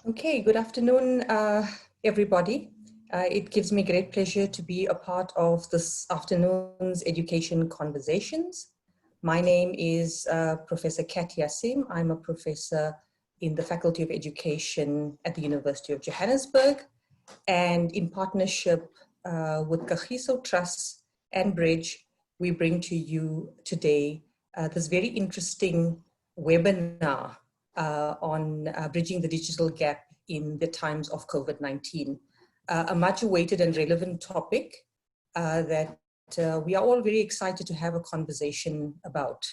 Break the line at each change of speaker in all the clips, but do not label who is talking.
Okay, good afternoon, everybody. It gives me great pleasure to be a part of this afternoon's education conversations. My name is Professor Kat Yassim. I'm a professor in the Faculty of Education at the University of Johannesburg. And in partnership with Kagiso Trust and Bridge, we bring to you today this very interesting webinar on bridging the digital gap in the times of COVID-19, a much awaited and relevant topic that we are all very excited to have a conversation about.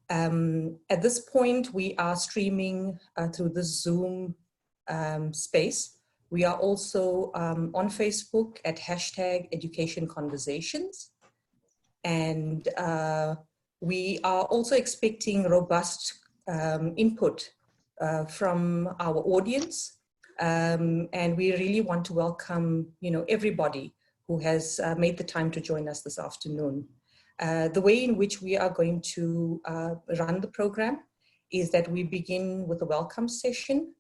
At this point, we are streaming through the Zoom space. We are also on Facebook at #EducationConversations. And we are also expecting robust input from our audience. And we really want to welcome, everybody who has made the time to join us this afternoon. The way in which we are going to run the program is that we begin with a welcome session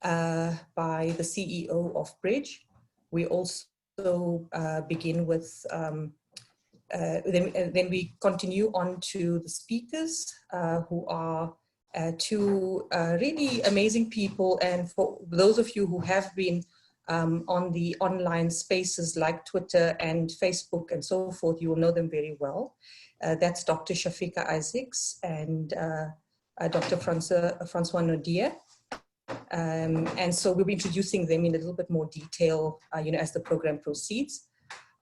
by the CEO of Bridge. We also begin with, then we continue on to the speakers who are two really amazing people. And for those of you who have been on the online spaces like Twitter and Facebook and so forth, you will know them very well. That's Dr. Shafika Isaacs and Dr. Francois Nodia. And so we'll be introducing them in a little bit more detail, as the program proceeds.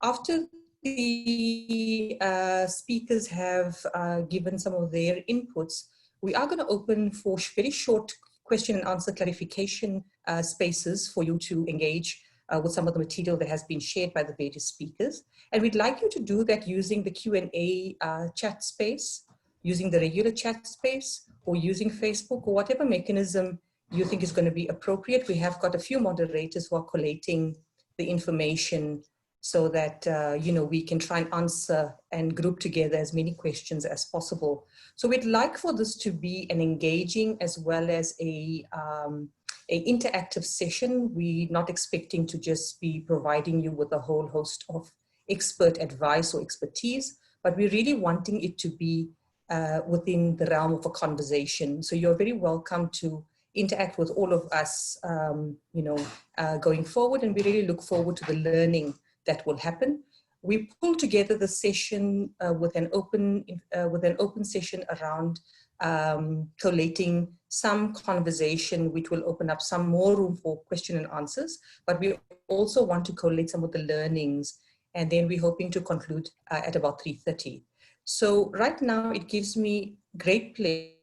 After the speakers have given some of their inputs, we are going to open for very short question and answer clarification spaces for you to engage with some of the material that has been shared by the various speakers. And we'd like you to do that using the Q&A chat space, using the regular chat space, or using Facebook, or whatever mechanism you think is going to be appropriate. We have got a few moderators who are collating the information so that, we can try and answer and group together as many questions as possible. So we'd like for this to be an engaging as well as a interactive session. We're not expecting to just be providing you with a whole host of expert advice or expertise, but we're really wanting it to be within the realm of a conversation. So you're very welcome to interact with all of us, going forward, and we really look forward to the learning that will happen. We pull together the session with an open session around collating some conversation, which will open up some more room for question and answers. But we also want to collate some of the learnings, and then we're hoping to conclude at about 3:30. So right now, it gives me great pleasure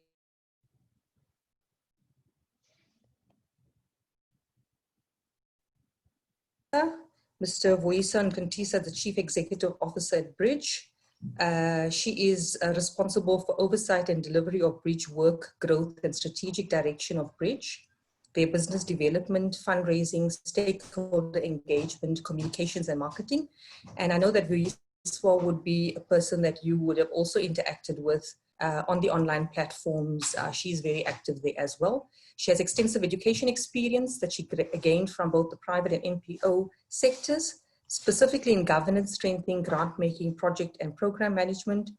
Mr. Vuisa Nkantisa, the Chief Executive Officer at Bridge. She is responsible for oversight and delivery of Bridge work, growth, and strategic direction of Bridge, their business development, fundraising, stakeholder engagement, communications, and marketing. And I know that Vuisa would be a person that you would have also interacted with on the online platforms. She's very active there as well. She has extensive education experience that she gained from both the private and NPO sectors, specifically in governance, strengthening, grant making, project and program management.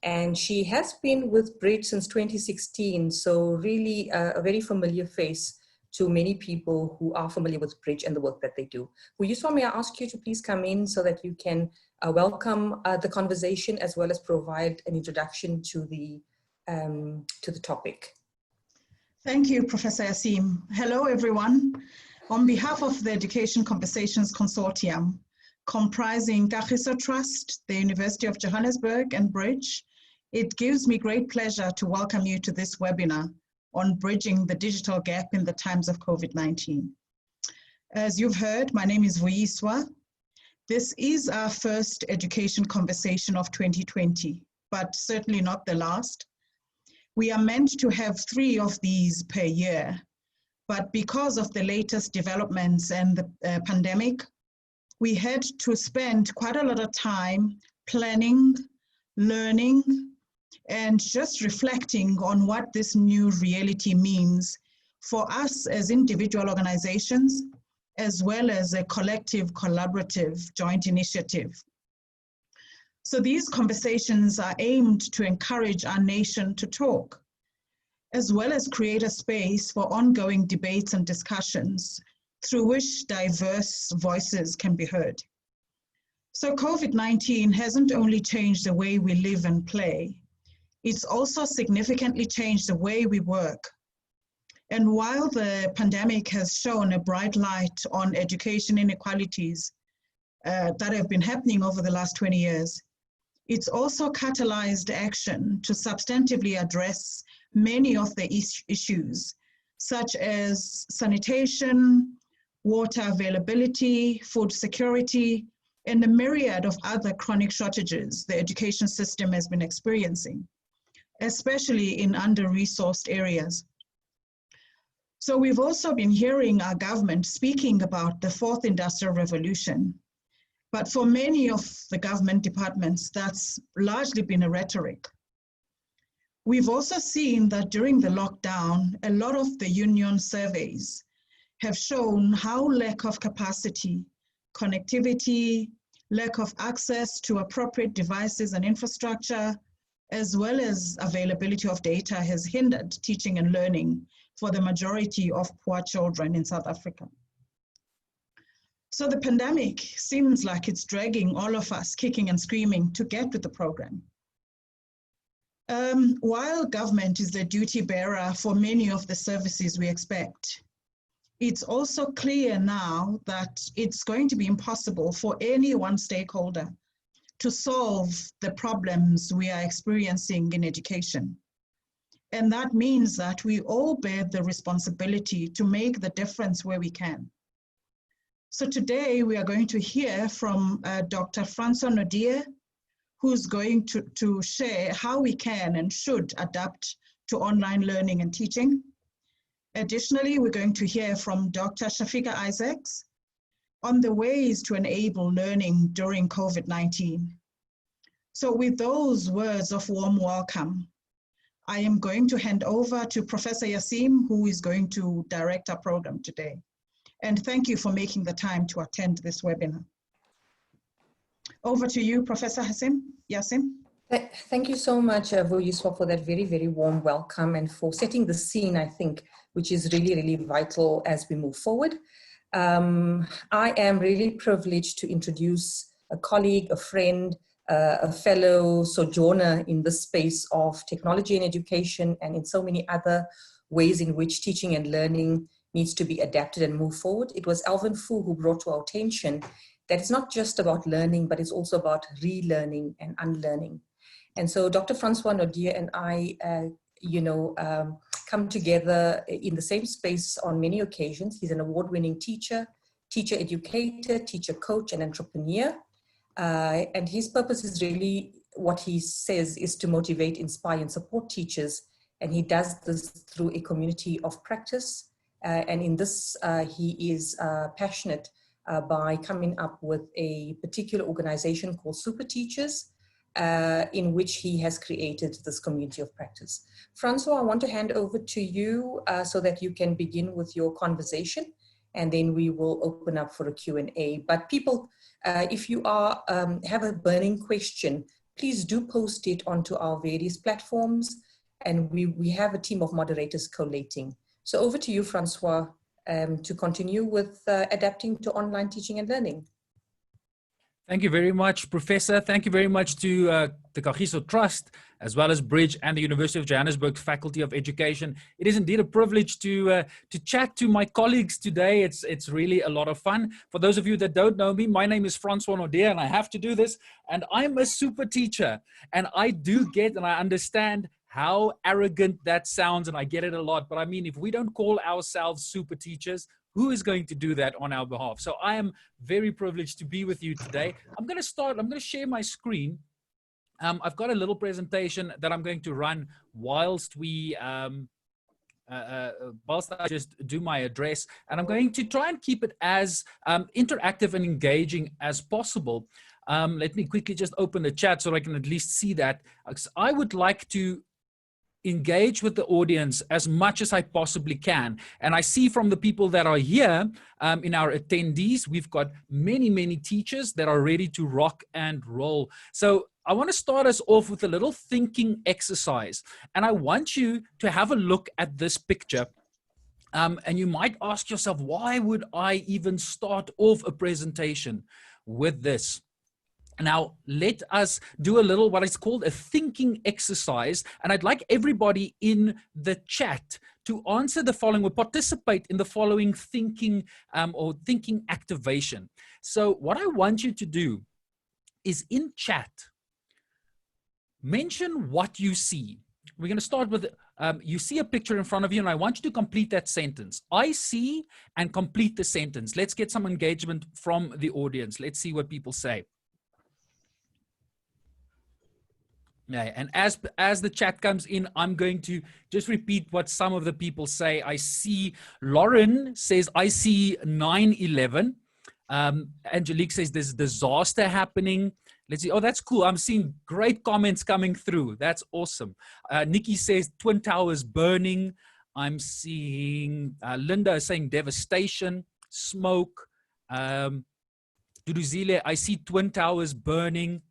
And she has been with Bridge since 2016. So really a very familiar face to many people who are familiar with Bridge and the work that they do. Vuisa, may I ask you to please come in so that you can welcome the conversation as well as provide an introduction to the topic.
Thank you, Professor Yassim. Hello, everyone. On behalf of the Education Conversations Consortium, comprising Kagiso Trust, the University of Johannesburg, and Bridge, it gives me great pleasure to welcome you to this webinar on bridging the digital gap in the times of COVID-19. As you've heard, my name is Vuisa. This is our first education conversation of 2020, but certainly not the last. We are meant to have 3 of these per year, but because of the latest developments and the pandemic, we had to spend quite a lot of time planning, learning, and just reflecting on what this new reality means for us as individual organizations, as well as a collective, collaborative, joint initiative. So these conversations are aimed to encourage our nation to talk, as well as create a space for ongoing debates and discussions through which diverse voices can be heard. So COVID-19 hasn't only changed the way we live and play, it's also significantly changed the way we work. And while the pandemic has shown a bright light on education inequalities that have been happening over the last 20 years, it's also catalyzed action to substantively address many of the issues, such as sanitation, water availability, food security, and a myriad of other chronic shortages the education system has been experiencing, especially in under-resourced areas. So we've also been hearing our government speaking about the fourth industrial revolution. But for many of the government departments, that's largely been a rhetoric. We've also seen that during the lockdown, a lot of the union surveys have shown how lack of capacity, connectivity, lack of access to appropriate devices and infrastructure, as well as availability of data has hindered teaching and learning for the majority of poor children in South Africa. So the pandemic seems like it's dragging all of us kicking and screaming to get with the program. While government is the duty bearer for many of the services we expect, it's also clear now that it's going to be impossible for any one stakeholder to solve the problems we are experiencing in education. And that means that we all bear the responsibility to make the difference where we can. So today we are going to hear from Dr. Francois Nodier, who's going to share how we can and should adapt to online learning and teaching. Additionally, we're going to hear from Dr. Shafika Isaacs on the ways to enable learning during COVID-19. So with those words of warm welcome, I am going to hand over to Professor Yassim, who is going to direct our program today. And thank you for making the time to attend this webinar. Over to you, Professor Yassim.
Thank you so much, Vuyiswa, for that very, very warm welcome and for setting the scene, I think, which is really, really vital as we move forward. I am really privileged to introduce a colleague, a friend, a fellow sojourner in the space of technology and education and in so many other ways in which teaching and learning needs to be adapted and move forward. It was Alvin Fu who brought to our attention that it's not just about learning, but it's also about relearning and unlearning. And so Dr. Francois Nodier and I, come together in the same space on many occasions. He's an award-winning teacher, teacher educator, teacher coach, and entrepreneur. And his purpose is really, what he says is to motivate, inspire, and support teachers. And he does this through a community of practice. And in this, he is passionate by coming up with a particular organization called Super Teachers, in which he has created this community of practice. Francois, I want to hand over to you so that you can begin with your conversation, and then we will open up for a Q&A. But people, if you have a burning question, please do post it onto our various platforms, and we have a team of moderators collating. So over to you, Francois, to continue with adapting to online teaching and learning.
Thank you very much, Professor. Thank you very much to the Kagiso Trust, as well as Bridge and the University of Johannesburg Faculty of Education. It is indeed a privilege to chat to my colleagues today. It's really a lot of fun. For those of you that don't know me, my name is Francois Nodier, and I have to do this. And I'm a super teacher. And I do get and I understand how arrogant that sounds, and I get it a lot. But I mean, if we don't call ourselves super teachers, who is going to do that on our behalf? So I am very privileged to be with you today. I'm going to share my screen. I've got a little presentation that I'm going to run whilst I just do my address, and I'm going to try and keep it as interactive and engaging as possible. Let me quickly just open the chat so I can at least see that. I would like to engage with the audience as much as I possibly can. And I see from the people that are here in our attendees, we've got many, many teachers that are ready to rock and roll. So I want to start us off with a little thinking exercise. And I want you to have a look at this picture. And you might ask yourself, why would I even start off a presentation with this? Now, let us do a little what is called a thinking exercise. And I'd like everybody in the chat to answer the following or participate in the following thinking or thinking activation. So what I want you to do is in chat, mention what you see. We're going to start with, you see a picture in front of you, and I want you to complete that sentence. I see, and complete the sentence. Let's get some engagement from the audience. Let's see what people say. Yeah, and as the chat comes in, I'm going to just repeat what some of the people say. I see, Lauren says, I see 9/11. Angelique says there's disaster happening. Let's see. Oh, that's cool. I'm seeing great comments coming through. That's awesome. Nikki says Twin Towers burning. I'm seeing Linda is saying devastation, smoke. Duduzile, I see Twin Towers burning.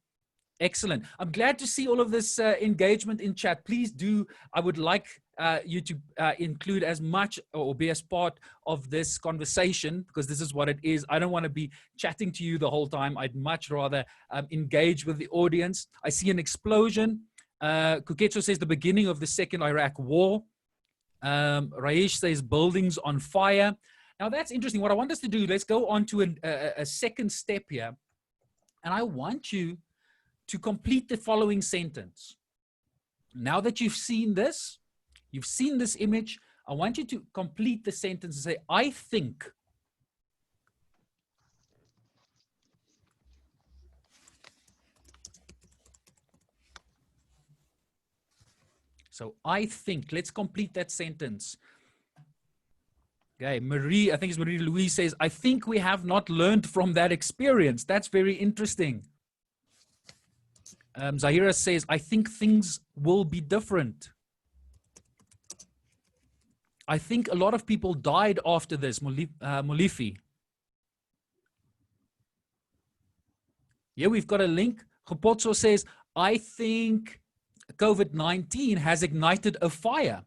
Excellent. I'm glad to see all of this engagement in chat. Please do. I would like you to include as much or be as part of this conversation, because this is what it is. I don't want to be chatting to you the whole time. I'd much rather engage with the audience. I see an explosion. Kuketso says the beginning of the second Iraq war. Raish says buildings on fire. Now that's interesting. What I want us to do, let's go on to a second step here. And I want you to complete the following sentence. Now that you've seen this image, I want you to complete the sentence and say, I think. So I think, let's complete that sentence. Okay, Marie, I think it's Marie Louise says, I think we have not learned from that experience. That's very interesting. Zahira says, I think things will be different. I think a lot of people died after this, Molifi. Yeah, we've got a link. Khopotso says, I think COVID-19 has ignited a fire.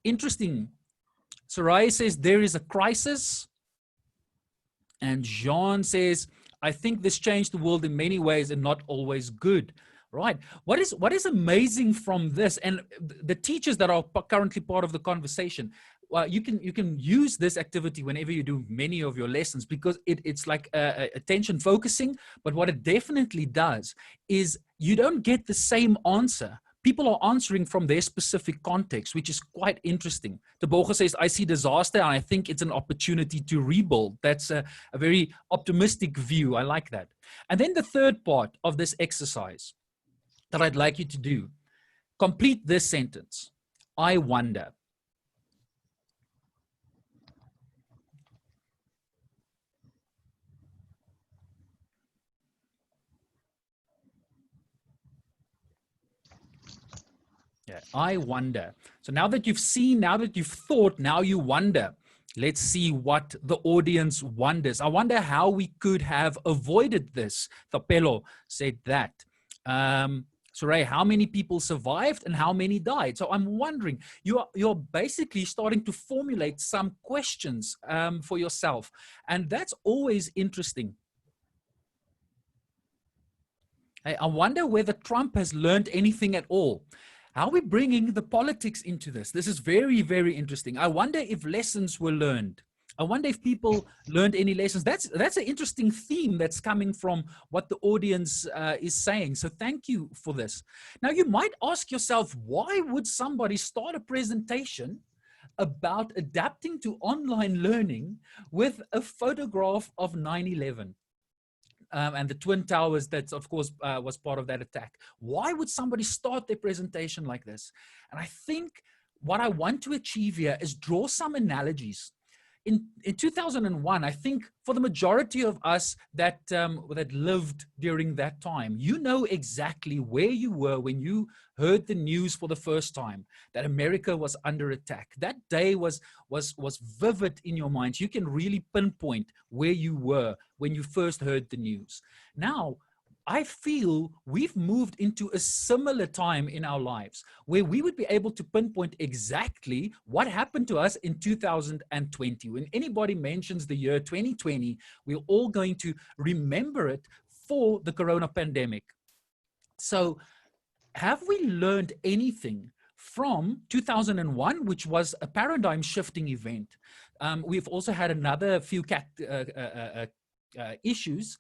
Interesting. Sarai says, there is a crisis. And Jean says, I think this changed the world in many ways and not always good. Right. What is amazing from this, and the teachers that are currently part of the conversation, well, you can use this activity whenever you do many of your lessons, because it's like attention focusing. But what it definitely does is you don't get the same answer. People are answering from their specific context, which is quite interesting. Tebogo says, I see disaster, and I think it's an opportunity to rebuild. That's a very optimistic view. I like that. And then the third part of this exercise that I'd like you to do, complete this sentence. I wonder. Yeah, I wonder. So now that you've seen, now that you've thought, now you wonder. Let's see what the audience wonders. I wonder how we could have avoided this. Thapelo said that. Soraya, how many people survived and how many died? So I'm wondering, you're basically starting to formulate some questions for yourself. And that's always interesting. I wonder whether Trump has learned anything at all. How are we bringing the politics into this? This is very, very interesting. I wonder if lessons were learned. I wonder if people learned any lessons. That's an interesting theme that's coming from what the audience is saying. So thank you for this. Now, you might ask yourself, why would somebody start a presentation about adapting to online learning with a photograph of 9/11? And the Twin Towers, that of course was part of that attack. Why would somebody start their presentation like this? And I think what I want to achieve here is draw some analogies. in 2001, I think for the majority of us that lived during that time, you know exactly where you were when you heard the news for the first time that America was under attack. That day was vivid in your mind. You can really pinpoint where you were when you first heard the news. Now, I feel we've moved into a similar time in our lives where we would be able to pinpoint exactly what happened to us in 2020. When anybody mentions the year 2020, we're all going to remember it for the corona pandemic. So have we learned anything from 2001, which was a paradigm shifting event? We've also had another few issues,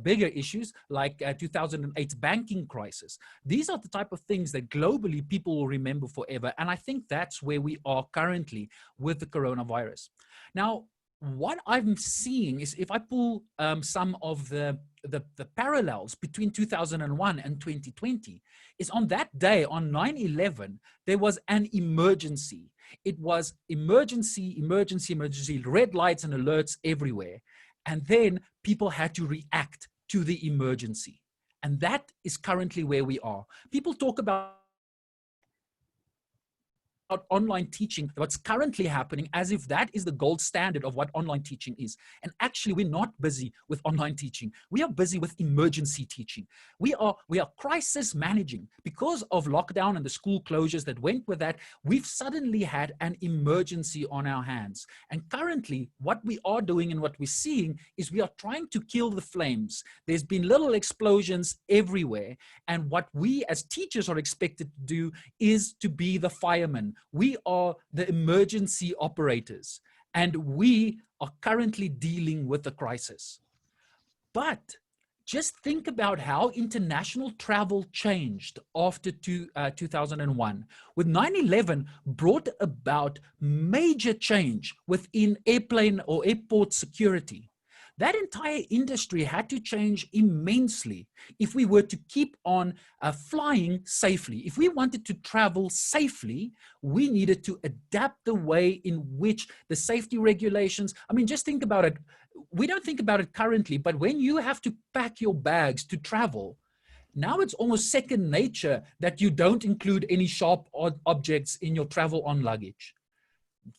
bigger issues like 2008 banking crisis. These are the type of things that globally people will remember forever. And I think that's where we are currently with the coronavirus. Now, what I'm seeing is if I pull some of the parallels between 2001 and 2020, is on that day, on 9/11, there was an emergency. It was emergency, red lights and alerts everywhere. And then people had to react to the emergency. And that is currently where we are. People talk about online teaching, what's currently happening, as if that is the gold standard of what online teaching is. And actually, we're not busy with online teaching. We are busy with emergency teaching. We are crisis managing. Because of lockdown and the school closures that went with that, we've suddenly had an emergency on our hands. And currently, what we are doing and what we're seeing is we are trying to kill the flames. There's been little explosions everywhere. And what we as teachers are expected to do is to be the firemen. We are the emergency operators, and we are currently dealing with the crisis. But just think about how international travel changed after 2001. With 9/11 brought about major change within airplane or airport security. That entire industry had to change immensely if we were to keep on flying safely. If we wanted to travel safely, we needed to adapt the way in which the safety regulations, I mean, just think about it. We don't think about it currently, but when you have to pack your bags to travel, now it's almost second nature that you don't include any sharp objects in your travel on luggage.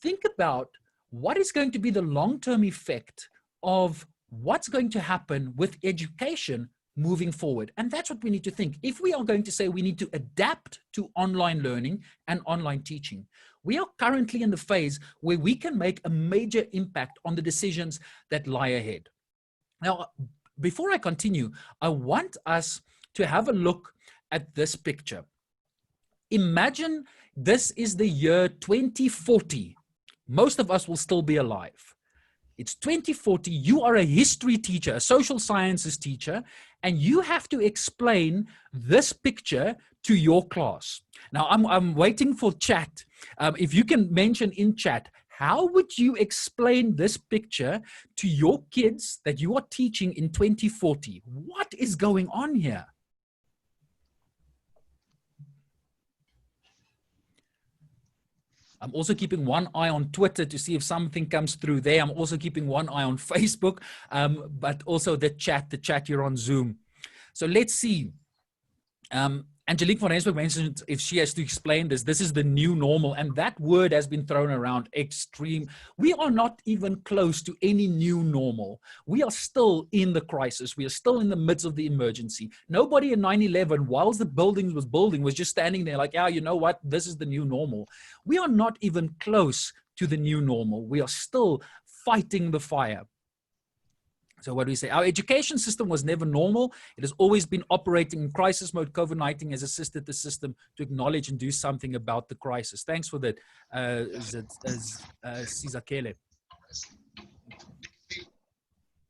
Think about what is going to be the long-term effect of what's going to happen with education moving forward. And that's what we need to think. If we are going to say we need to adapt to online learning and online teaching, we are currently in the phase where we can make a major impact on the decisions that lie ahead. Now, before I continue, I want us to have a look at this picture. Imagine this is the year 2040. Most of us will still be alive. It's 2040, you are a history teacher, a social sciences teacher, and you have to explain this picture to your class. Now, I'm waiting for chat. If you can mention in chat, how would you explain this picture to your kids that you are teaching in 2040? What is going on here? I'm also keeping one eye on Twitter to see if something comes through there. I'm also keeping one eye on Facebook, but also the chat here on Zoom. So let's see. Angelique van Rensburg mentioned if she has to explain this, this is the new normal. And that word has been thrown around extreme. We are not even close to any new normal. We are still in the crisis. We are still in the midst of the emergency. Nobody in 9/11, whilst the building was building, was just standing there like, yeah, you know what? This is the new normal. We are not even close to the new normal. We are still fighting the fire. So what do we say? Our education system was never normal. It has always been operating in crisis mode. COVID-19 has assisted the system to acknowledge and do something about the crisis. Thanks for that, Sizakele.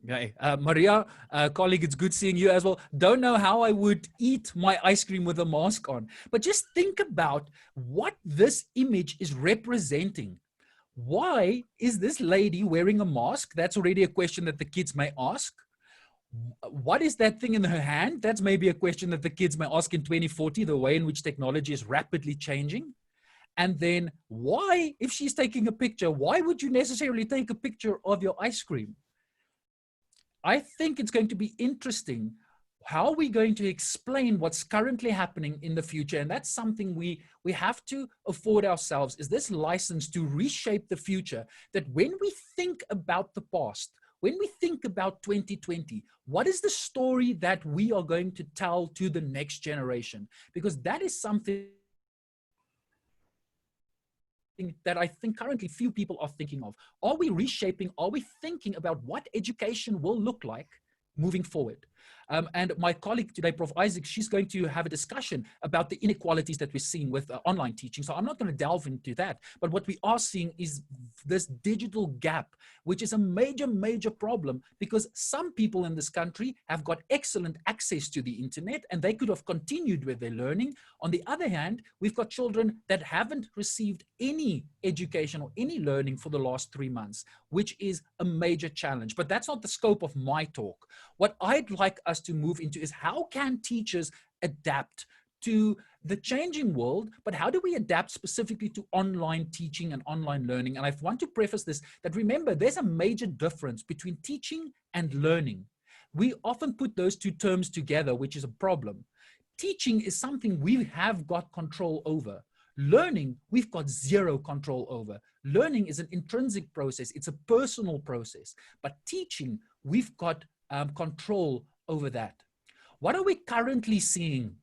Okay. Maria, colleague, it's good seeing you as well. Don't know how I would eat my ice cream with a mask on, but just think about what this image is representing. Why is this lady wearing a mask? That's already a question that the kids may ask. What is that thing in her hand? That's maybe a question that the kids may ask in 2040, the way in which technology is rapidly changing. And then why, if she's taking a picture, why would you necessarily take a picture of your ice cream? I think it's going to be interesting how we're going to explain what's currently happening in the future. And that's something we have to afford ourselves, is this license to reshape the future, that when we think about the past, when we think about 2020, what is the story that we are going to tell to the next generation? Because that is something that I think currently few people are thinking of. Are we reshaping? Are we thinking about what education will look like moving forward? And my colleague today, Prof. Isaac, she's going to have a discussion about the inequalities that we're seeing with online teaching. So I'm not going to delve into that. But what we are seeing is this digital gap, which is a major, major problem, because some people in this country have got excellent access to the internet and they could have continued with their learning. On the other hand, we've got children that haven't received any education or any learning for the last 3 months, which is a major challenge. But that's not the scope of my talk. What I'd like us to move into is how can teachers adapt to the changing world, but how do we adapt specifically to online teaching and online learning? And I want to preface this, that remember, there's a major difference between teaching and learning. We often put those two terms together, which is a problem. Teaching is something we have got control over. Learning, we've got zero control over. Learning is an intrinsic process. It's a personal process. But teaching, we've got control over that. What are we currently seeing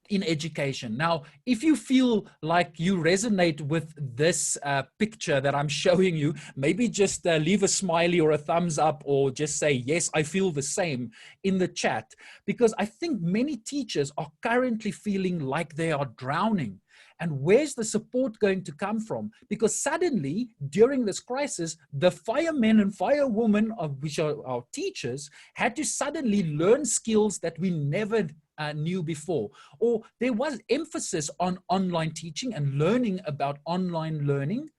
in education? Now, if you feel like you resonate with this picture that I'm showing you, maybe just leave a smiley or a thumbs up, or just say, yes, I feel the same in the chat, because I think many teachers are currently feeling like they are drowning. And where's the support going to come from? Because suddenly, during this crisis, the firemen and firewomen, which are our teachers, had to suddenly learn skills that we never knew before. Or there was emphasis on online teaching and learning about online learning,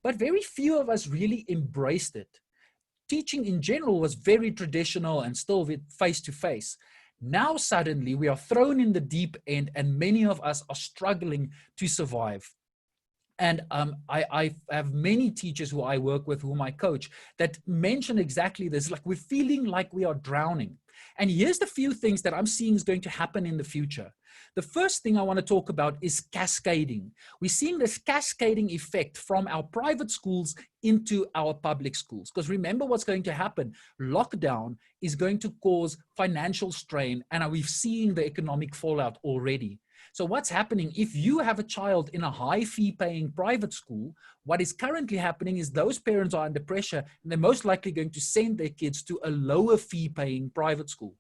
but very few of us really embraced it. Teaching in general was very traditional and still face-to-face. Now suddenly we are thrown in the deep end, and many of us are struggling to survive. And I have many teachers who I work with, whom I coach, that mention exactly this, like we're feeling like we are drowning. And here's the few things that I'm seeing is going to happen in the future. The first thing I want to talk about is cascading. We're seeing this cascading effect from our private schools into our public schools. Because remember what's going to happen. Lockdown is going to cause financial strain, and we've seen the economic fallout already. So what's happening, if you have a child in a high fee paying private school, what is currently happening is those parents are under pressure, and they're most likely going to send their kids to a lower fee paying private school.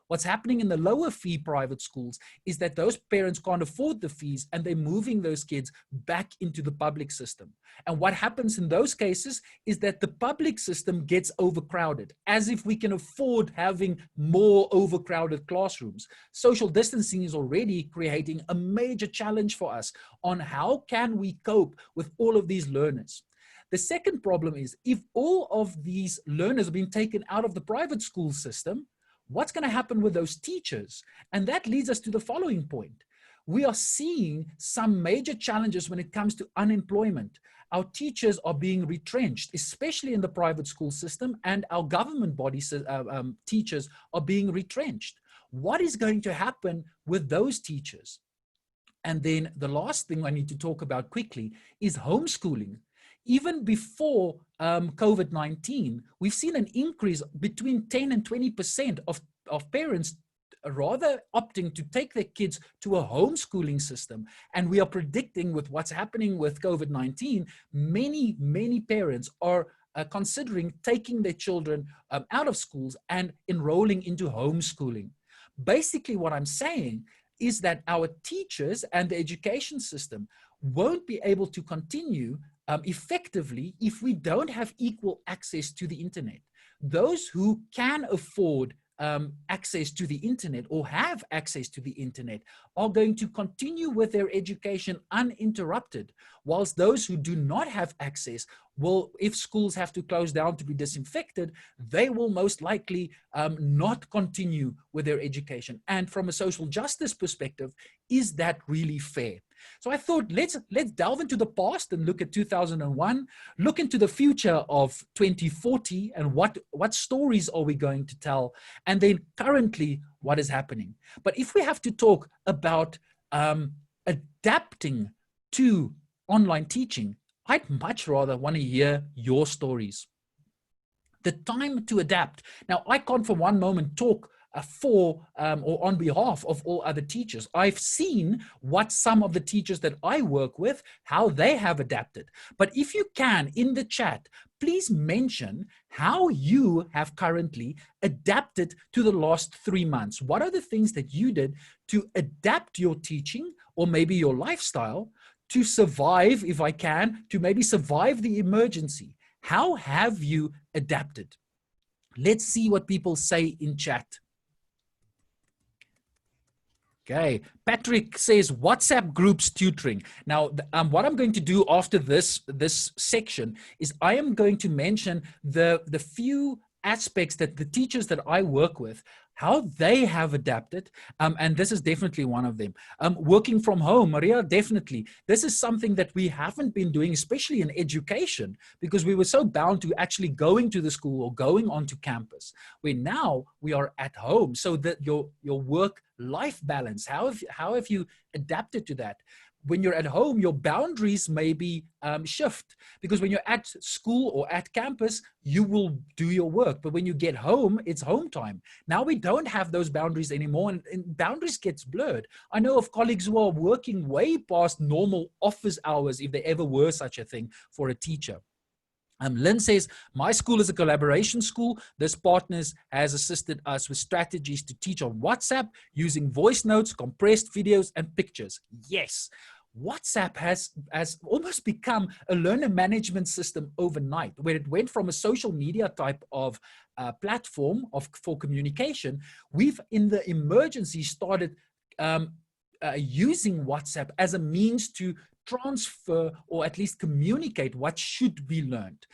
What's happening in the lower fee private schools is that those parents can't afford the fees, and they're moving those kids back into the public system. And what happens in those cases is that the public system gets overcrowded, as if we can afford having more overcrowded classrooms. Social distancing is already creating a major challenge for us on how can we cope with all of these learners. The second problem is, if all of these learners have been taken out of the private school system, what's going to happen with those teachers? And that leads us to the following point. We are seeing some major challenges when it comes to unemployment. Our teachers are being retrenched, especially in the private school system, and our government body teachers are being retrenched. What is going to happen with those teachers? And then the last thing I need to talk about quickly is homeschooling. Even before COVID-19, we've seen an increase between 10 and 20% of parents rather opting to take their kids to a homeschooling system. And we are predicting, with what's happening with COVID-19, many parents are considering taking their children out of schools and enrolling into homeschooling. Basically, what I'm saying is that our teachers and the education system won't be able to continue effectively if we don't have equal access to the internet. Those who can afford access to the internet or have access to the internet are going to continue with their education uninterrupted, whilst those who do not have access will, if schools have to close down to be disinfected, they will most likely not continue with their education. And from a social justice perspective, is that really fair? So I thought, let's delve into the past and look at 2001, look into the future of 2040, and what stories are we going to tell, and then currently what is happening. But if we have to talk about adapting to online teaching, I'd much rather want to hear your stories. The time to adapt. Now, I can't for one moment talk for or on behalf of all other teachers. I've seen what some of the teachers that I work with, how they have adapted. But if you can, in the chat, please mention how you have currently adapted to the last 3 months. What are the things that you did to adapt your teaching or maybe your lifestyle to survive, if I can, to maybe survive the emergency? How have you adapted? Let's see what people say in chat. Okay, Patrick says WhatsApp groups tutoring. Now, what I'm going to do after this section is I am going to mention the few aspects that the teachers that I work with, how they have adapted, and this is definitely one of them. Working from home, Maria, definitely. This is something that we haven't been doing, especially in education, because we were so bound to actually going to the school or going onto campus, where now we are at home. So that your work-life balance, how have you adapted to that? When you're at home, your boundaries maybe shift, because when you're at school or at campus, you will do your work. But when you get home, it's home time. Now we don't have those boundaries anymore, and boundaries gets blurred. I know of colleagues who are working way past normal office hours, if there ever were such a thing for a teacher. Lynn says, my school is a collaboration school. This partners has assisted us with strategies to teach on WhatsApp using voice notes, compressed videos, and pictures. Yes, WhatsApp has almost become a learner management system overnight, where it went from a social media type of platform for communication. We've, in the emergency, started using WhatsApp as a means to transfer or at least communicate what should be learned.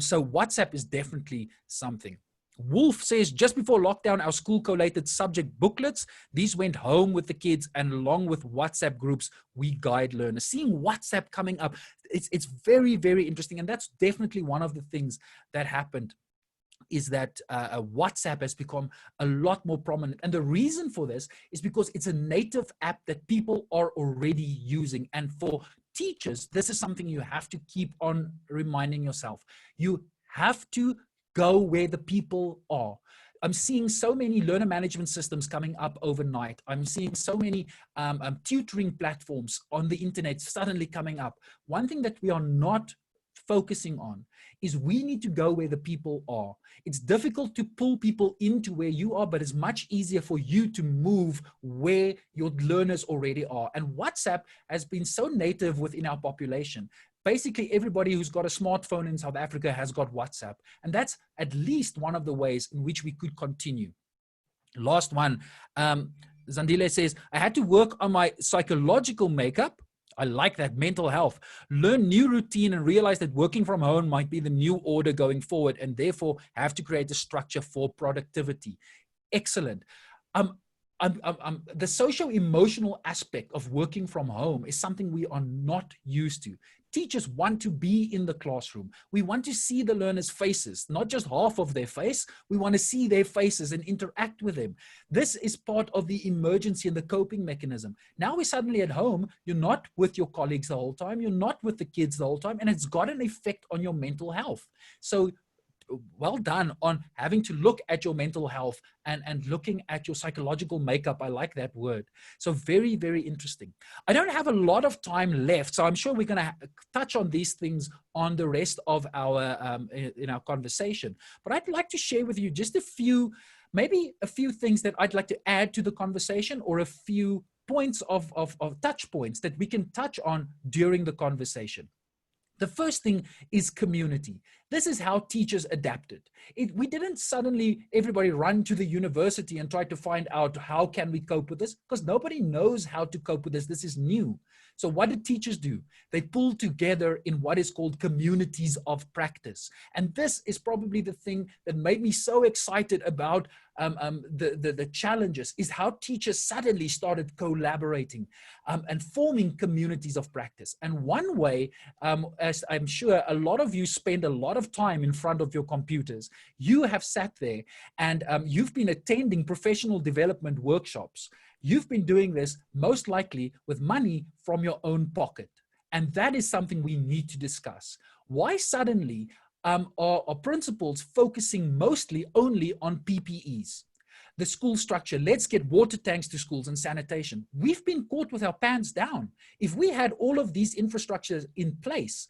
So WhatsApp is definitely something. Wolf says, just before lockdown, our school collated subject booklets. These went home with the kids, and along with WhatsApp groups, we guide learners. Seeing WhatsApp coming up, it's very, very interesting. And that's definitely one of the things that happened, is that WhatsApp has become a lot more prominent. And the reason for this is because it's a native app that people are already using. And for teachers, this is something you have to keep on reminding yourself. You have to go where the people are. I'm seeing so many learner management systems coming up overnight. I'm seeing so many tutoring platforms on the internet suddenly coming up. One thing that we are not focusing on is we need to go where the people are. It's difficult to pull people into where you are, but it's much easier for you to move where your learners already are. And WhatsApp has been so native within our population. Basically, everybody who's got a smartphone in South Africa has got WhatsApp. And that's at least one of the ways in which we could continue. Last one, Zandile says, I had to work on my psychological makeup. I like that, mental health. Learn new routine and realize that working from home might be the new order going forward, and therefore have to create a structure for productivity. Excellent. The social-emotional aspect of working from home is something we are not used to. Teachers want to be in the classroom. We want to see the learners' faces, not just half of their face. We want to see their faces and interact with them. This is part of the emergency and the coping mechanism. Now we're suddenly at home. You're not with your colleagues the whole time. You're not with the kids the whole time. And it's got an effect on your mental health. So well done on having to look at your mental health and looking at your psychological makeup. I like that word. So very, very interesting. I don't have a lot of time left, so I'm sure we're going to touch on these things on the rest of our in our conversation. But I'd like to share with you just a few, maybe a few things that I'd like to add to the conversation, or a few points of touch points that we can touch on during the conversation. The first thing is community. This is how teachers adapted. We didn't suddenly, everybody run to the university and try to find out how can we cope with this, because nobody knows how to cope with this. This is new. So what did teachers do? They pulled together in what is called communities of practice. And this is probably the thing that made me so excited about the challenges, is how teachers suddenly started collaborating and forming communities of practice. And one way, as I'm sure a lot of you spend a lot of time in front of your computers, you have sat there and you've been attending professional development workshops. You've been doing this most likely with money from your own pocket. And that is something we need to discuss. Why suddenly are principals focusing mostly only on PPEs? The school structure, let's get water tanks to schools and sanitation. We've been caught with our pants down. If we had all of these infrastructures in place,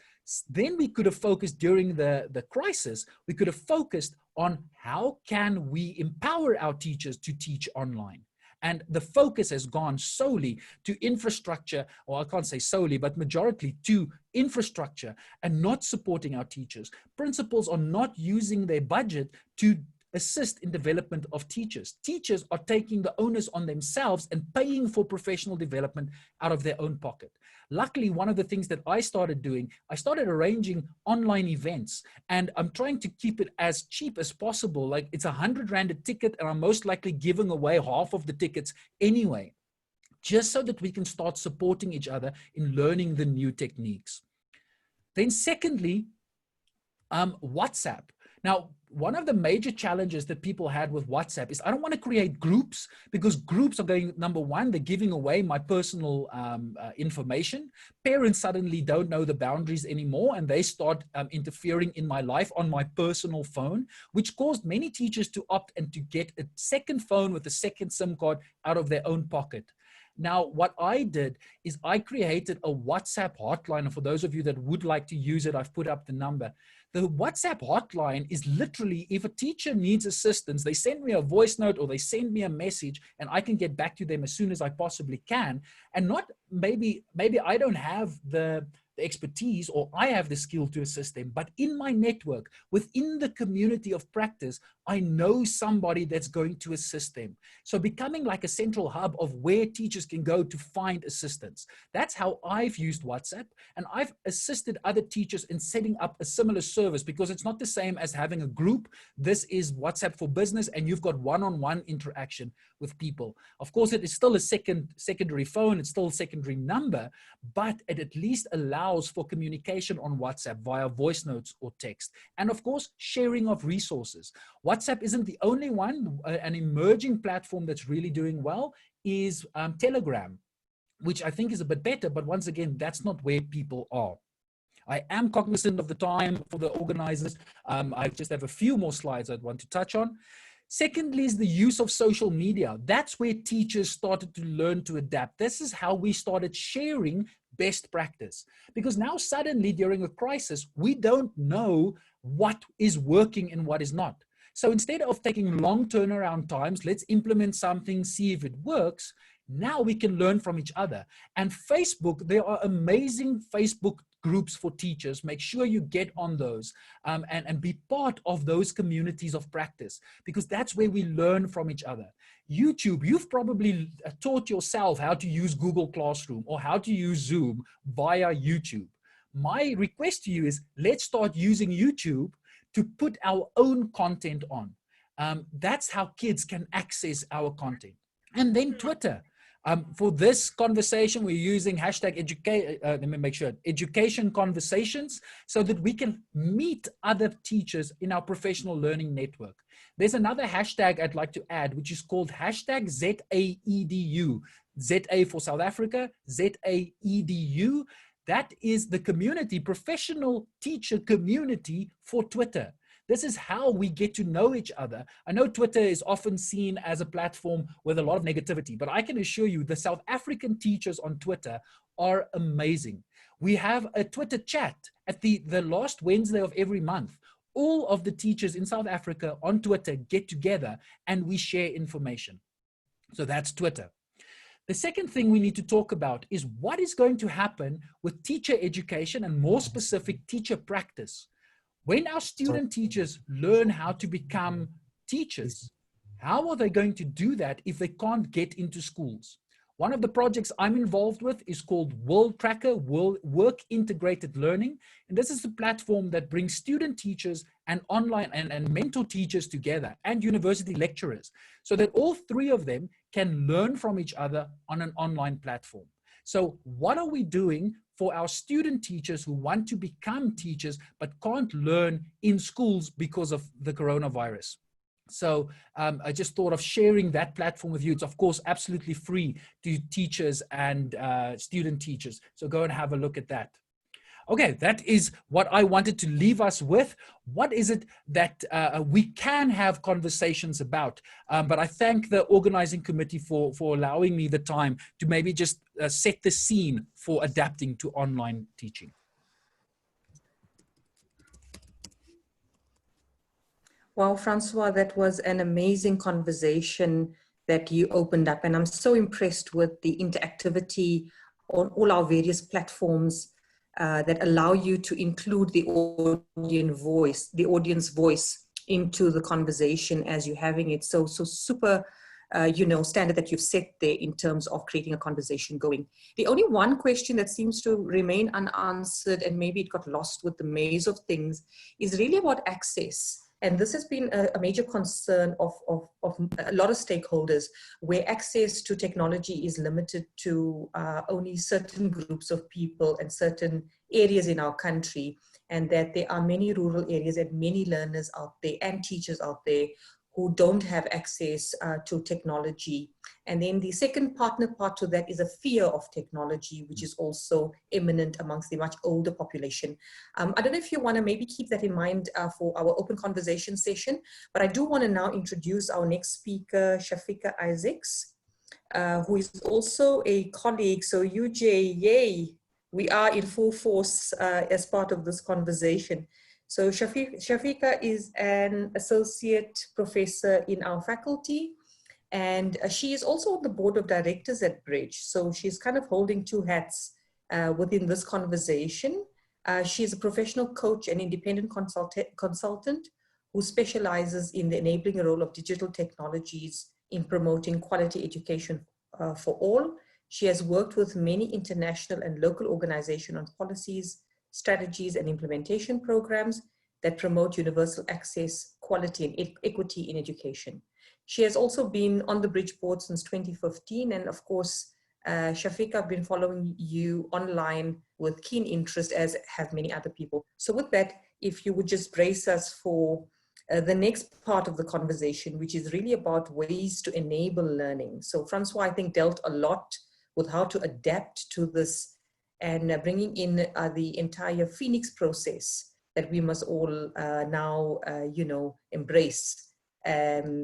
then we could have focused during the crisis, we could have focused on how can we empower our teachers to teach online. And the focus has gone solely to infrastructure, or I can't say solely, but majority to infrastructure, and not supporting our teachers. Principals are not using their budget to assist in development of teachers. Teachers are taking the onus on themselves and paying for professional development out of their own pocket. Luckily, one of the things that I started doing, I started arranging online events, and I'm trying to keep it as cheap as possible. Like, it's 100 Rand a ticket, and I'm most likely giving away half of the tickets anyway, just so that we can start supporting each other in learning the new techniques. Then secondly, WhatsApp. Now, one of the major challenges that people had with WhatsApp is I don't want to create groups, because groups are going, number one, they're giving away my personal information. Parents suddenly don't know the boundaries anymore, and they start interfering in my life on my personal phone, which caused many teachers to opt and to get a second phone with a second SIM card out of their own pocket. Now, what I did is I created a WhatsApp hotline. And for those of you that would like to use it, I've put up the number. The WhatsApp hotline is literally, if a teacher needs assistance, they send me a voice note or they send me a message, and I can get back to them as soon as I possibly can. And not maybe I don't have the expertise, or I have the skill to assist them, but in my network, within the community of practice, I know somebody that's going to assist them. So becoming like a central hub of where teachers can go to find assistance. That's how I've used WhatsApp, and I've assisted other teachers in setting up a similar service, because it's not the same as having a group. This is WhatsApp for business, and you've got one-on-one interaction with people. Of course, it is still a secondary phone, it's still a secondary number, but it at least allows for communication on WhatsApp via voice notes or text. And of course, sharing of resources. WhatsApp isn't the only one. An emerging platform that's really doing well is Telegram, which I think is a bit better, but once again, that's not where people are. I am cognizant of the time for the organizers. I just have a few more slides I'd want to touch on. Secondly is the use of social media. That's where teachers started to learn to adapt. This is how we started sharing best practice, because now suddenly during a crisis, we don't know what is working and what is not. So instead of taking long turnaround times, let's implement something, see if it works. Now we can learn from each other. And Facebook, there are amazing Facebook groups for teachers. Make sure you get on those and be part of those communities of practice, because that's where we learn from each other. YouTube, you've probably taught yourself how to use Google Classroom or how to use Zoom via YouTube. My request to you is, let's start using YouTube to put our own content on. That's how kids can access our content. And then Twitter. For this conversation, we're using hashtag education conversations, so that we can meet other teachers in our professional learning network. There's another hashtag I'd like to add, which is called hashtag ZAEDU. ZA for South Africa, ZAEDU. That is the community, professional teacher community for Twitter. This is how we get to know each other. I know Twitter is often seen as a platform with a lot of negativity, but I can assure you the South African teachers on Twitter are amazing. We have a Twitter chat at the last Wednesday of every month. All of the teachers in South Africa on Twitter get together and we share information. So that's Twitter. The second thing we need to talk about is what is going to happen with teacher education, and more specific, teacher practice. When our student teachers learn how to become teachers, how are they going to do that if they can't get into schools? One of the projects I'm involved with is called World Tracker, Work Integrated Learning. And this is the platform that brings student teachers and online and mentor teachers together, and university lecturers, so that all three of them can learn from each other on an online platform. So what are we doing for our student teachers who want to become teachers but can't learn in schools because of the coronavirus? So I just thought of sharing that platform with you. It's of course absolutely free to teachers and student teachers. So go and have a look at that. Okay, that is what I wanted to leave us with. What is it that we can have conversations about? But I thank the organizing committee for allowing me the time to maybe just set the scene for adapting to online teaching.
Wow, Francois, that was an amazing conversation that you opened up. And I'm so impressed with the interactivity on all our various platforms that allow you to include the audience voice into the conversation as you're having it. So super, standard that you've set there in terms of creating a conversation going. The only one question that seems to remain unanswered, and maybe it got lost with the maze of things, is really about access. And this has been a major concern of a lot of stakeholders, where access to technology is limited to only certain groups of people and certain areas in our country, and that there are many rural areas and many learners out there and teachers out there who don't have access to technology. And then the second part to that is a fear of technology, which is also imminent amongst the much older population. I don't know if you want to maybe keep that in mind for our open conversation session, but I do want to now introduce our next speaker, Shafika Isaacs, who is also a colleague. So UJ, yay, we are in full force as part of this conversation. So Shafika is an associate professor in our faculty, and she is also on the board of directors at Bridge. So she's kind of holding two hats within this conversation. She is a professional coach and independent consultant who specializes in the enabling role of digital technologies in promoting quality education for all. She has worked with many international and local organizations on policies, strategies, and implementation programs that promote universal access, quality, and equity in education. She has also been on the Bridge board since 2015. And of course, Shafika, I've been following you online with keen interest, as have many other people. So with that, if you would just brace us for the next part of the conversation, which is really about ways to enable learning. So Francois, I think, dealt a lot with how to adapt to this, and bringing in the entire Phoenix process that we must all now, embrace.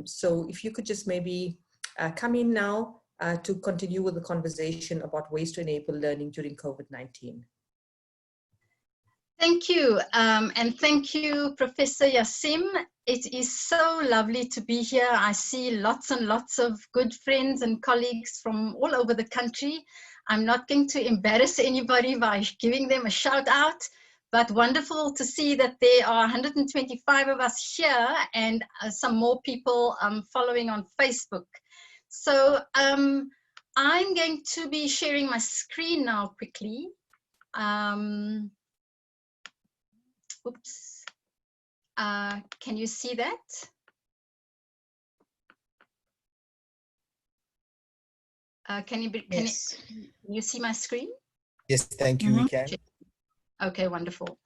So if you could just maybe come in now to continue with the conversation about ways to enable learning during COVID-19.
Thank you. And thank you, Professor Yassim. It is so lovely to be here. I see lots and lots of good friends and colleagues from all over the country. I'm not going to embarrass anybody by giving them a shout out, but wonderful to see that there are 125 of us here and some more people following on Facebook. So I'm going to be sharing my screen now quickly. Oops. Can you see that? Can you see my screen?
Yes, thank you. We can.
Okay, wonderful.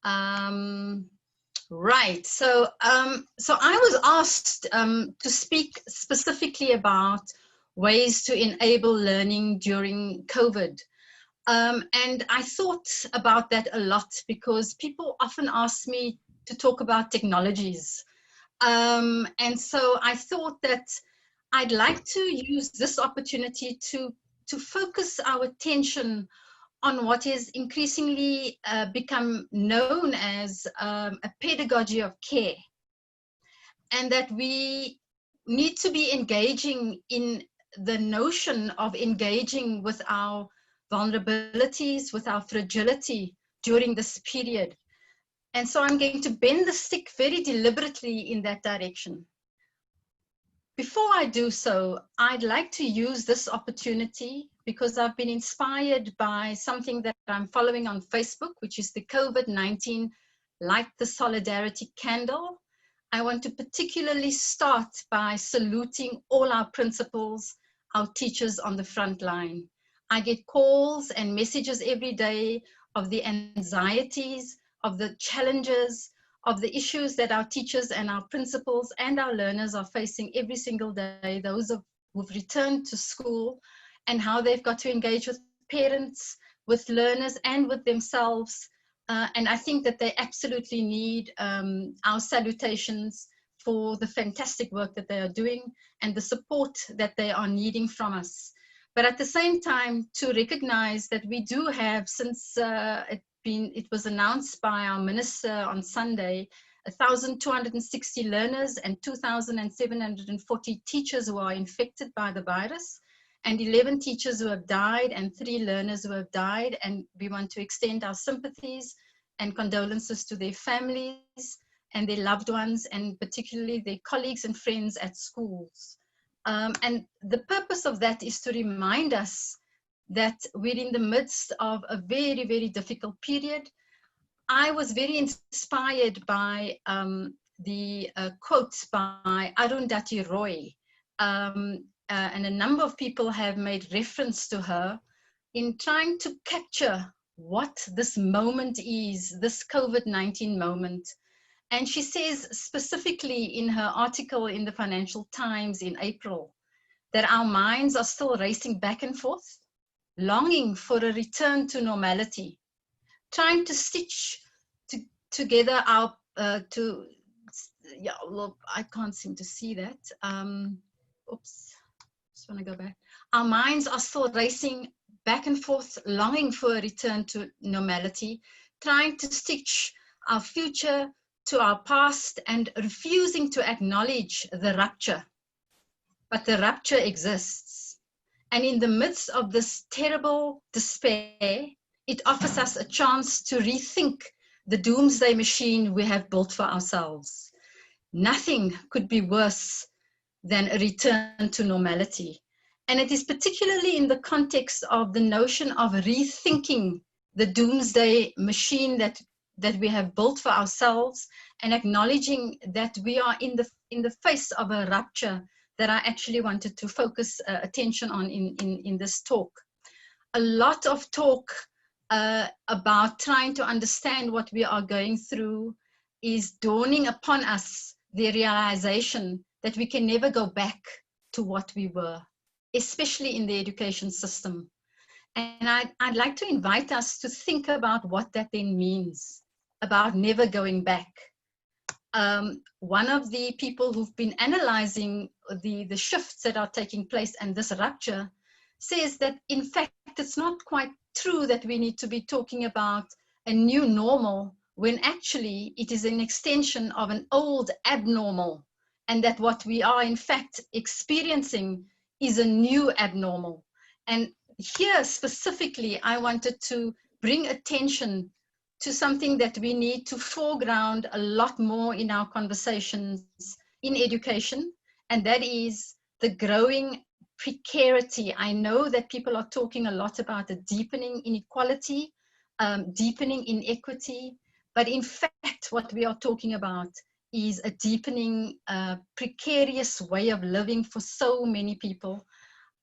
Right. So I was asked to speak specifically about ways to enable learning during COVID. And I thought about that a lot because people often ask me to talk about technologies. And so I thought that I'd like to use this opportunity to focus our attention on what is increasingly become known as a pedagogy of care. And that we need to be engaging in the notion of engaging with our vulnerabilities, with our fragility during this period. And so I'm going to bend the stick very deliberately in that direction. Before I do so, I'd like to use this opportunity because I've been inspired by something that I'm following on Facebook, which is the COVID-19 Light the Solidarity Candle. I want to particularly start by saluting all our principals, our teachers on the front line. I get calls and messages every day of the anxieties, of the challenges, of the issues that our teachers and our principals and our learners are facing every single day, those who've returned to school, and how they've got to engage with parents, with learners, and with themselves. And I think that they absolutely need our salutations for the fantastic work that they are doing and the support that they are needing from us. But at the same time, to recognize that we do have, since it was announced by our minister on Sunday, 1,260 learners and 2,740 teachers who are infected by the virus, and 11 teachers who have died and 3 learners who have died. And we want to extend our sympathies and condolences to their families and their loved ones, and particularly their colleagues and friends at schools. And the purpose of that is to remind us that we're in the midst of a very, very difficult period. I was very inspired by the quotes by Arundhati Roy, and a number of people have made reference to her in trying to capture what this moment is, this COVID-19 moment. And she says specifically in her article in the Financial Times in April, that our minds are still racing back and forth, longing for a return to normality, trying to stitch together our, yeah, look, I can't seem to see that. Oops, just want to go back. Our minds are still racing back and forth, longing for a return to normality, trying to stitch our future to our past and refusing to acknowledge the rupture. But the rupture exists. And in the midst of this terrible despair, it offers us a chance to rethink the doomsday machine we have built for ourselves. Nothing could be worse than a return to normality. And it is particularly in the context of the notion of rethinking the doomsday machine that we have built for ourselves, and acknowledging that we are in the face of a rupture that I actually wanted to focus attention on in this talk. A lot of talk about trying to understand what we are going through is dawning upon us, the realization that we can never go back to what we were, especially in the education system. And I'd like to invite us to think about what that then means, about never going back. One of the people who've been analyzing the shifts that are taking place and this rupture says that, in fact, it's not quite true that we need to be talking about a new normal when actually it is an extension of an old abnormal, and that what we are in fact experiencing is a new abnormal. And here specifically, I wanted to bring attention to something that we need to foreground a lot more in our conversations in education, and that is the growing precarity. I know that people are talking a lot about the deepening inequality, deepening inequity, but in fact, what we are talking about is a deepening precarious way of living for so many people.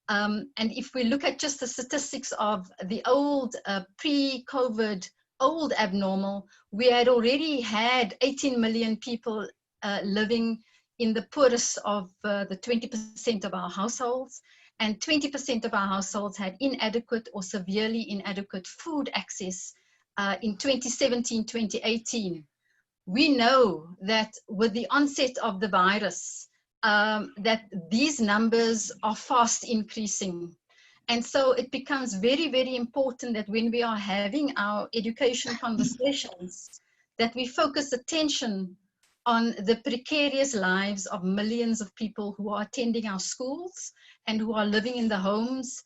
And if we look at just the statistics of the old pre-COVID old abnormal, we had already had 18 million people living in the poorest of the 20% of our households, and 20% of our households had inadequate or severely inadequate food access in 2017, 2018. We know that with the onset of the virus, that these numbers are fast increasing. And so it becomes very, very important that when we are having our education conversations, that we focus attention on the precarious lives of millions of people who are attending our schools and who are living in the homes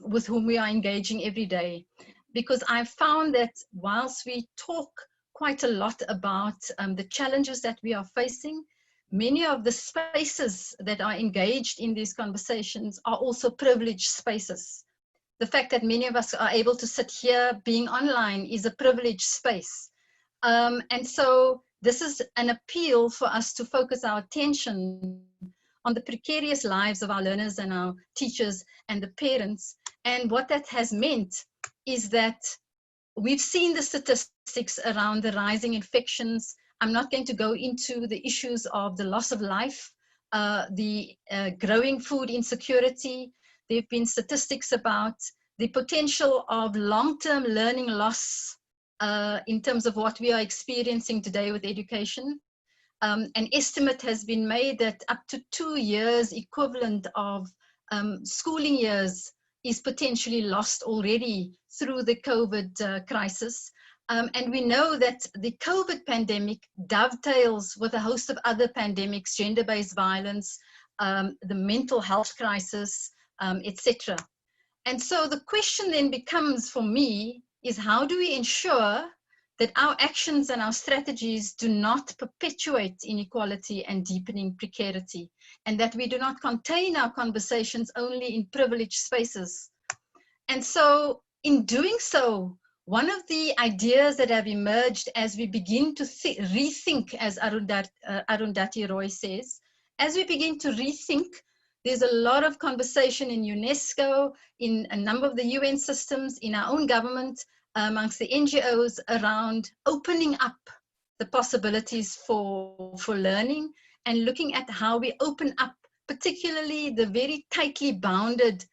with whom we are engaging every day. Because I've found that whilst we talk quite a lot about the challenges that we are facing. Many of the spaces that are engaged in these conversations are also privileged spaces. The fact that many of us are able to sit here being online is a privileged space. And so this is an appeal for us to focus our attention on the precarious lives of our learners and our teachers and the parents. And what that has meant is that we've seen the statistics around the rising infections. I'm not going to go into the issues of the loss of life, the growing food insecurity. There have been statistics about the potential of long-term learning loss in terms of what we are experiencing today with education. An estimate has been made that up to 2 years equivalent of schooling years is potentially lost already through the COVID crisis. And we know that the COVID pandemic dovetails with a host of other pandemics, gender-based violence, the mental health crisis, etc. And so the question then becomes for me is how do we ensure that our actions and our strategies do not perpetuate inequality and deepening precarity, and that we do not contain our conversations only in privileged spaces. And so in doing so, one of the ideas that have emerged as we begin to rethink, as Arundhati Roy says, as we begin to rethink, there's a lot of conversation in UNESCO, in a number of the UN systems, in our own government, amongst the NGOs around opening up the possibilities for learning and looking at how we open up, particularly the very tightly bounded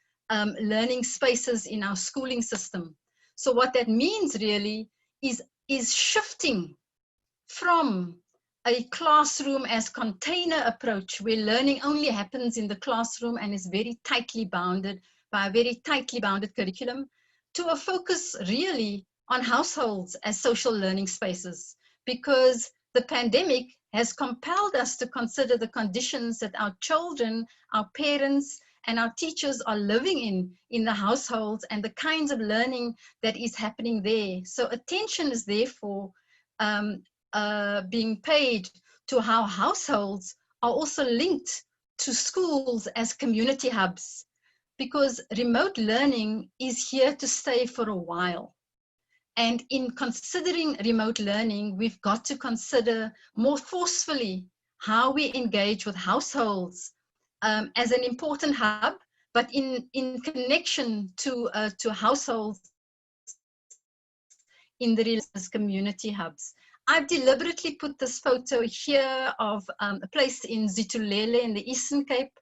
learning spaces in our schooling system. So what that means really is shifting from a classroom as container approach where learning only happens in the classroom and is very tightly bounded by a very tightly bounded curriculum, to a focus really on households as social learning spaces, because the pandemic has compelled us to consider the conditions that our children, our parents, and our teachers are living in the households and the kinds of learning that is happening there. So attention is therefore being paid to how households are also linked to schools as community hubs, because remote learning is here to stay for a while. And in considering remote learning, we've got to consider more forcefully how we engage with households as an important hub, but in connection to households in the as community hubs. I've deliberately put this photo here of a place in Zitulele in the Eastern Cape,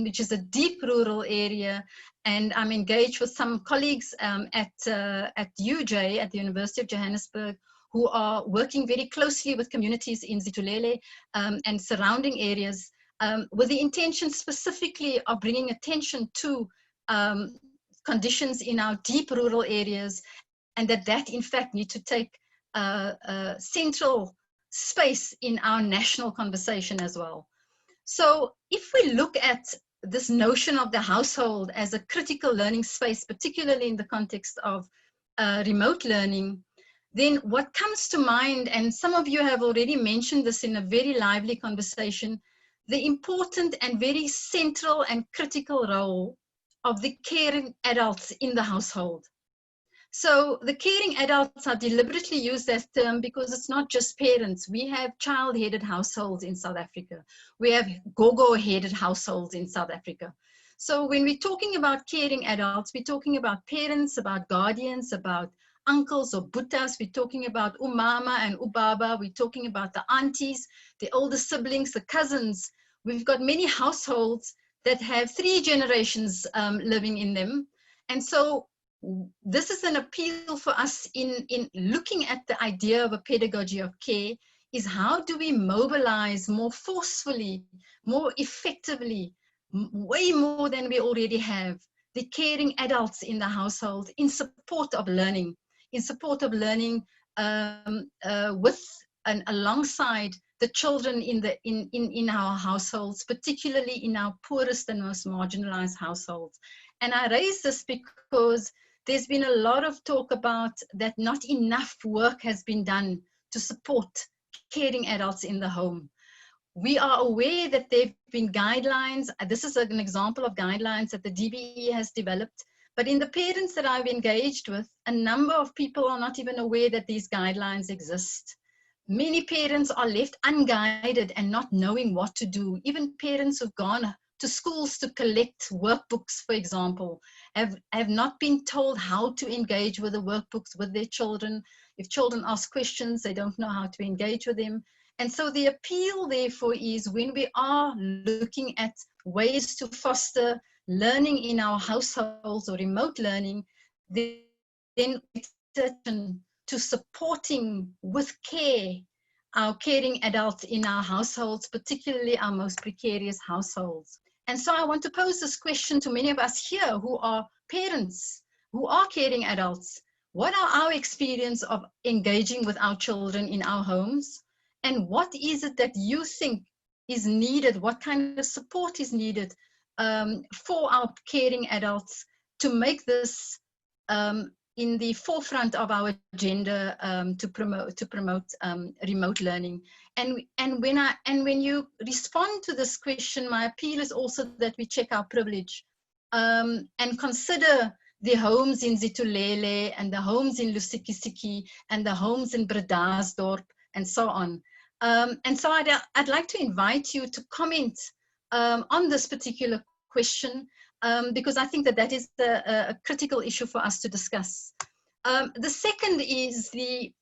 which is a deep rural area, and I'm engaged with some colleagues at UJ, at the University of Johannesburg, who are working very closely with communities in Zitulele and surrounding areas, with the intention specifically of bringing attention to conditions in our deep rural areas, and that in fact need to take central space in our national conversation as well. So if we look at this notion of the household as a critical learning space, particularly in the context of remote learning, then what comes to mind, and some of you have already mentioned this in a very lively conversation, the important and very central and critical role of the caring adults in the household. So the caring adults are deliberately used as term because it's not just parents. We have child-headed households in South Africa. We have gogo-headed households in South Africa. So when we're talking about caring adults, we're talking about parents, about guardians, about uncles or butas. We're talking about umama and ubaba. We're talking about the aunties, the older siblings, the cousins. We've got many households that have 3 generations living in them. And so this is an appeal for us in looking at the idea of a pedagogy of care, is how do we mobilize more forcefully, more effectively, way more than we already have, the caring adults in the household in support of learning, with and alongside the children in our households, particularly in our poorest and most marginalized households. And I raise this because there's been a lot of talk about that not enough work has been done to support caring adults in the home. We are aware that there have been guidelines. This is an example of guidelines that the DBE has developed. But in the parents that I've engaged with, a number of people are not even aware that these guidelines exist. Many parents are left unguided and not knowing what to do. Even parents who've gone to schools to collect workbooks, for example, have not been told how to engage with the workbooks with their children. If children ask questions, they don't know how to engage with them. And so the appeal, therefore, is when we are looking at ways to foster learning in our households or remote learning, then to supporting with care our caring adults in our households, particularly our most precarious households. And so I want to pose this question to many of us here who are parents, who are caring adults. What are our experience of engaging with our children in our homes? And what is it that you think is needed? What kind of support is needed for our caring adults to make this in the forefront of our agenda to promote remote learning? And when you respond to this question, my appeal is also that we check our privilege and consider the homes in Zitulele and the homes in Lusikisiki and the homes in Bredasdorp and so on. And so I'd like to invite you to comment on this particular question because I think that is a critical issue for us to discuss. The second is the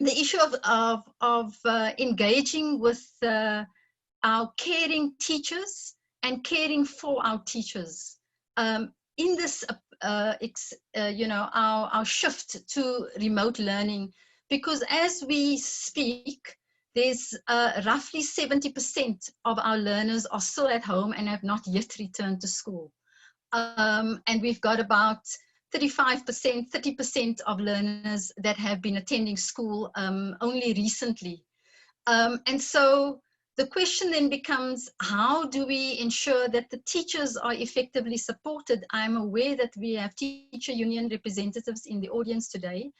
issue of engaging with our caring teachers and caring for our teachers in this, our shift to remote learning, because as we speak, there's roughly 70% of our learners are still at home and have not yet returned to school. And we've got about 35%, 30% of learners that have been attending school only recently. And so the question then becomes, how do we ensure that the teachers are effectively supported? I'm aware that we have teacher union representatives in the audience today.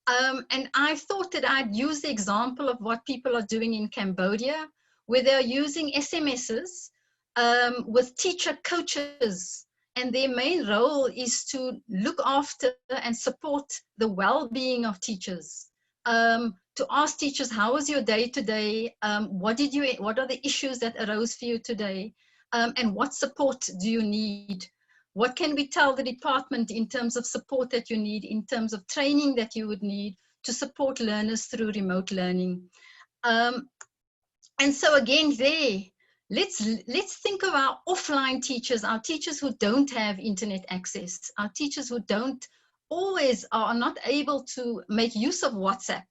And I thought that I'd use the example of what people are doing in Cambodia, where they're using SMSs with teacher coaches. And their main role is to look after and support the well-being of teachers. To ask teachers, how was your day today? What are the issues that arose for you today? And what support do you need? What can we tell the department in terms of support that you need, in terms of training that you would need to support learners through remote learning? And so again, let's think of our offline teachers, our teachers who don't have internet access, our teachers who are not able to make use of WhatsApp.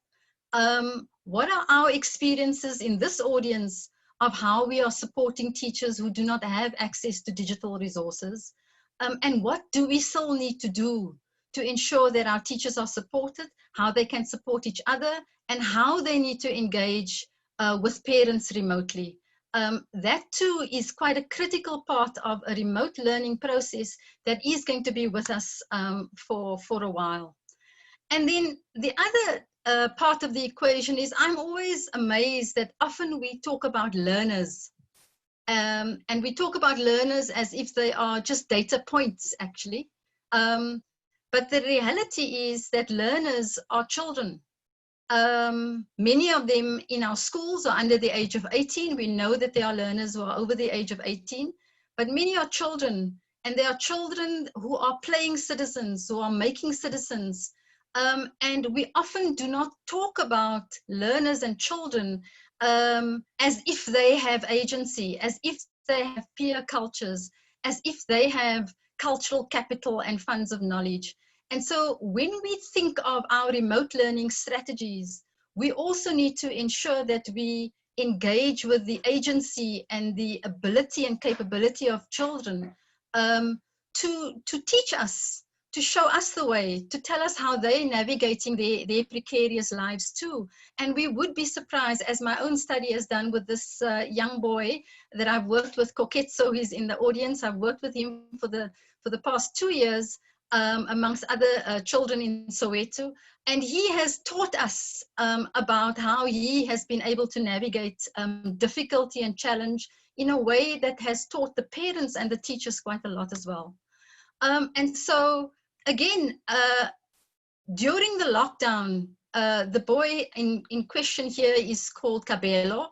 What are our experiences in this audience of how we are supporting teachers who do not have access to digital resources? And what do we still need to do to ensure that our teachers are supported, how they can support each other, and how they need to engage with parents remotely? That too is quite a critical part of a remote learning process that is going to be with us for a while. And then the other part of the equation is, I'm always amazed that often we talk about learners. And we talk about learners as if they are just data points, actually. But the reality is that learners are children. Many of them in our schools are under the age of 18. We know that there are learners who are over the age of 18, but many are children, and there are children who are playing citizens, who are making citizens. And we often do not talk about learners and children as if they have agency, as if they have peer cultures, as if they have cultural capital and funds of knowledge. And so when we think of our remote learning strategies, we also need to ensure that we engage with the agency and the ability and capability of children to teach us, to show us the way, to tell us how they're navigating their precarious lives too. And we would be surprised, as my own study has done with this young boy that I've worked with, Koketso, he's in the audience. I've worked with him for the past 2 years. amongst other children in Soweto. And he has taught us about how he has been able to navigate difficulty and challenge in a way that has taught the parents and the teachers quite a lot as well. And so, again, during the lockdown, the boy in question here is called Kabelo.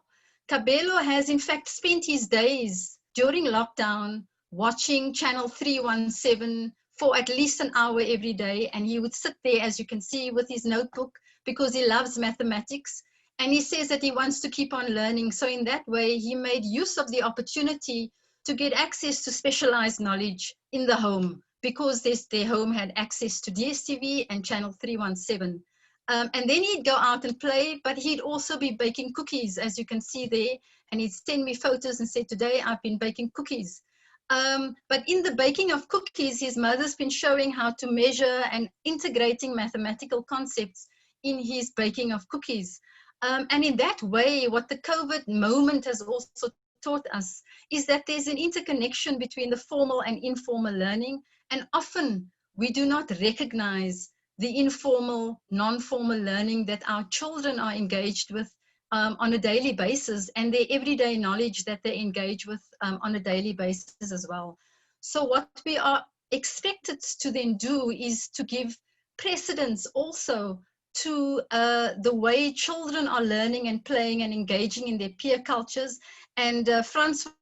Kabelo has in fact spent his days during lockdown watching channel 317 for at least an hour every day, and he would sit there, as you can see, with his notebook because he loves mathematics, and he says that he wants to keep on learning. So in that way, he made use of the opportunity to get access to specialized knowledge in the home, because their home had access to DSTV and channel 317. And then he'd go out and play, but he'd also be baking cookies, as you can see there. And he'd send me photos and say, today I've been baking cookies. But in the baking of cookies, his mother's been showing how to measure and integrating mathematical concepts in his baking of cookies. And in that way, what the COVID moment has also taught us is that there's an interconnection between the formal and informal learning. And often we do not recognize the informal, non-formal learning that our children are engaged with on a daily basis, and their everyday knowledge that they engage with on a daily basis as well. So what we are expected to then do is to give precedence also to the way children are learning and playing and engaging in their peer cultures. And Francois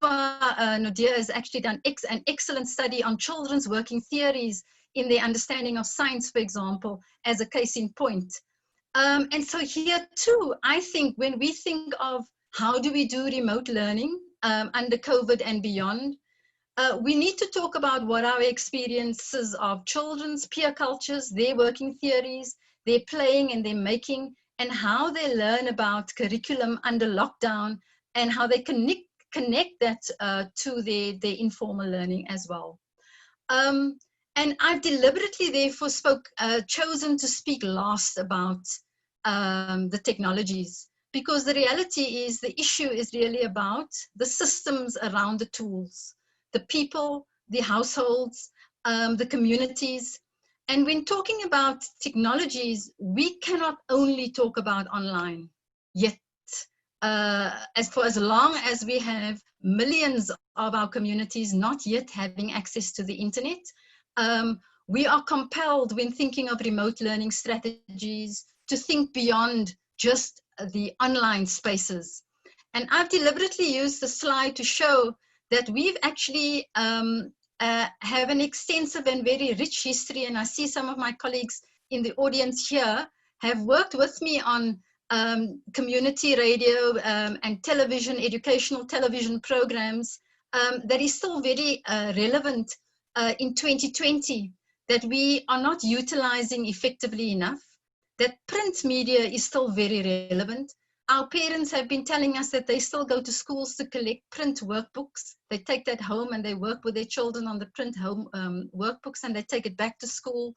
Nodier has actually done an excellent study on children's working theories in their understanding of science, for example, as a case in point. And so here too, I think when we think of how do we do remote learning under COVID and beyond, we need to talk about what our experiences of children's peer cultures, their working theories, their playing and their making, and how they learn about curriculum under lockdown, and how they connect that to their informal learning as well. And I've deliberately therefore chosen to speak last about the technologies, because the reality is the issue is really about the systems around the tools, the people, the households, the communities. And when talking about technologies, we cannot only talk about online yet. As long as we have millions of our communities not yet having access to the internet, we are compelled, when thinking of remote learning strategies, to think beyond just the online spaces. And I've deliberately used the slide to show that we've actually have an extensive and very rich history, and I see some of my colleagues in the audience here have worked with me on community radio and television, educational television programs that is still very relevant in 2020, that we are not utilizing effectively enough, that print media is still very relevant. Our parents have been telling us that they still go to schools to collect print workbooks. They take that home and they work with their children on the print home workbooks, and they take it back to school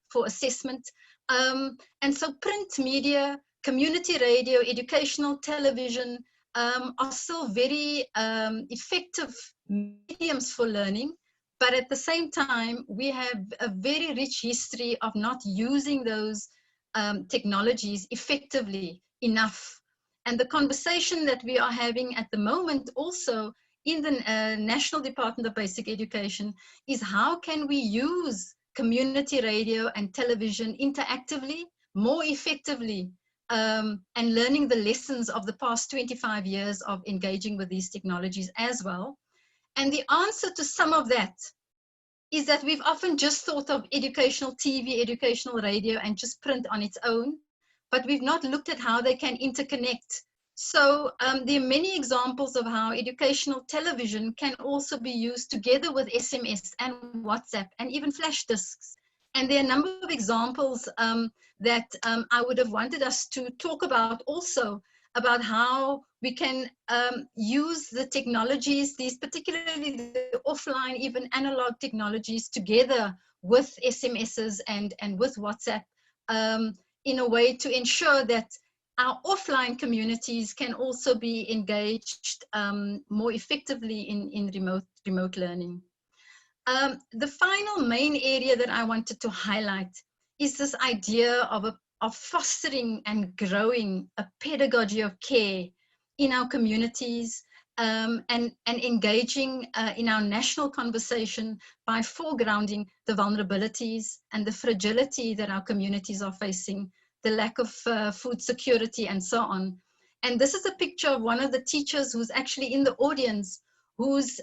for assessment. And so print media, community radio, educational television are still very effective mediums for learning. But at the same time, we have a very rich history of not using those technologies effectively enough. And the conversation that we are having at the moment also in the National Department of Basic Education is how can we use community radio and television interactively, more effectively, and learning the lessons of the past 25 years of engaging with these technologies as well. And the answer to some of that is that we've often just thought of educational TV, educational radio, and just print on its own, but we've not looked at how they can interconnect. So there are many examples of how educational television can also be used together with SMS and WhatsApp and even flash disks. And there are a number of examples that I would have wanted us to talk about also, about how we can use the technologies, these particularly the offline, even analog technologies, together with SMSs and with WhatsApp in a way to ensure that our offline communities can also be engaged more effectively in remote learning. The final main area that I wanted to highlight is this idea of fostering and growing a pedagogy of care in our communities, and engaging in our national conversation by foregrounding the vulnerabilities and the fragility that our communities are facing, the lack of food security and so on. And this is a picture of one of the teachers who's actually in the audience, who's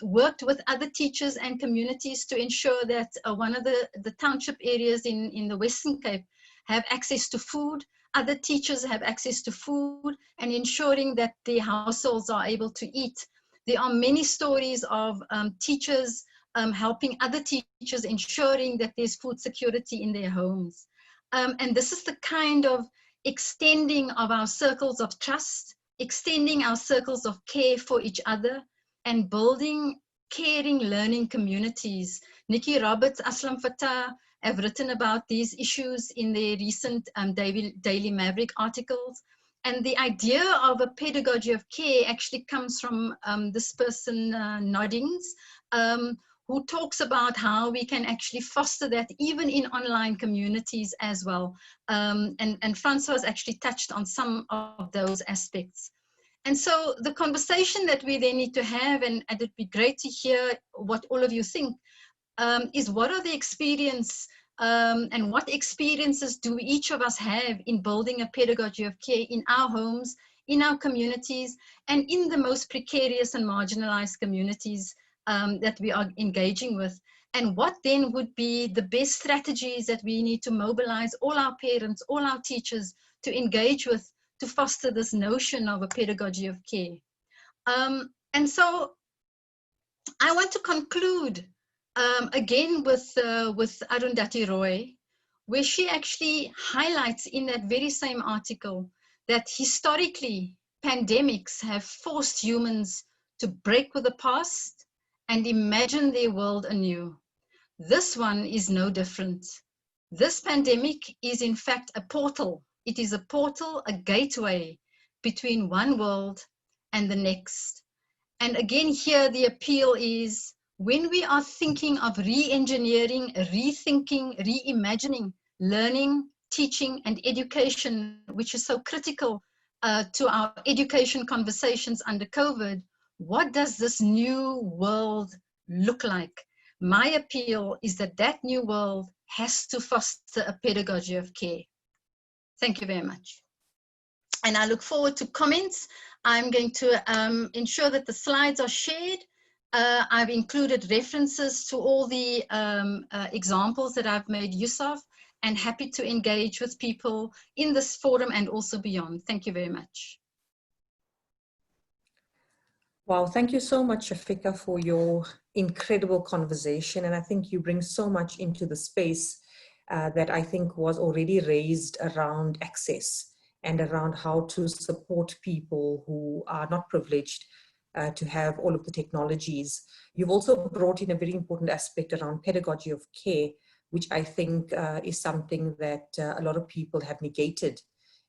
worked with other teachers and communities to ensure that one of the township areas in the Western Cape have access to food, other teachers have access to food, and ensuring that their households are able to eat. There are many stories of teachers helping other teachers, ensuring that there's food security in their homes. And this is the kind of extending of our circles of trust, extending our circles of care for each other, and building caring learning communities. Nikki Roberts, Aslam Fatah have written about these issues in their recent Daily Maverick articles. And the idea of a pedagogy of care actually comes from this person, Noddings, who talks about how we can actually foster that even in online communities as well. And Francois actually touched on some of those aspects. And so the conversation that we then need to have, and it'd be great to hear what all of you think, is what are the experience and what experiences do each of us have in building a pedagogy of care in our homes, in our communities, and in the most precarious and marginalized communities that we are engaging with. And what then would be the best strategies that we need to mobilize all our parents, all our teachers to engage with, to foster this notion of a pedagogy of care. And so I want to conclude again with Arundhati Roy, where she actually highlights in that very same article that historically pandemics have forced humans to break with the past and imagine their world anew. This one is no different. This pandemic is in fact a portal. It is a portal, a gateway between one world and the next. And again, here the appeal is when we are thinking of re-engineering, rethinking, reimagining learning, teaching, and education, which is so critical to our education conversations under COVID, what does this new world look like? My appeal is that that new world has to foster a pedagogy of care. Thank you very much. And I look forward to comments. I'm going to ensure that the slides are shared. I've included references to all the examples that I've made use of, and happy to engage with people in this forum and also beyond. Thank you very much.
Wow, thank you so much, Shafika, for your incredible conversation. And I think you bring so much into the space that I think was already raised around access and around how to support people who are not privileged to have all of the technologies. You've also brought in a very important aspect around pedagogy of care, which I think is something that a lot of people have negated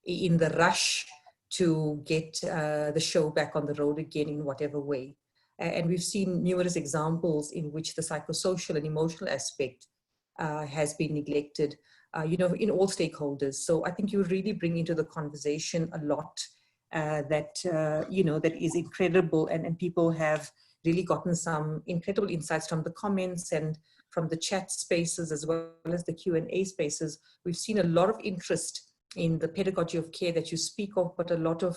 in the rush to get the show back on the road again in whatever way. And we've seen numerous examples in which the psychosocial and emotional aspect has been neglected, you know, in all stakeholders. So I think you really bring into the conversation a lot that, you know, that is incredible, and people have really gotten some incredible insights from the comments and from the chat spaces as well as the Q&A spaces. We've seen a lot of interest in the pedagogy of care that you speak of, but a lot of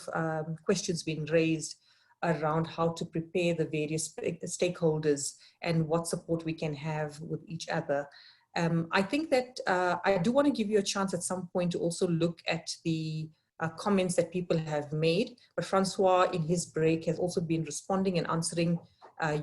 questions being raised around how to prepare the various stakeholders and what support we can have with each other. I think that I do want to give you a chance at some point to also look at the comments that people have made, but Francois in his break has also been responding and answering,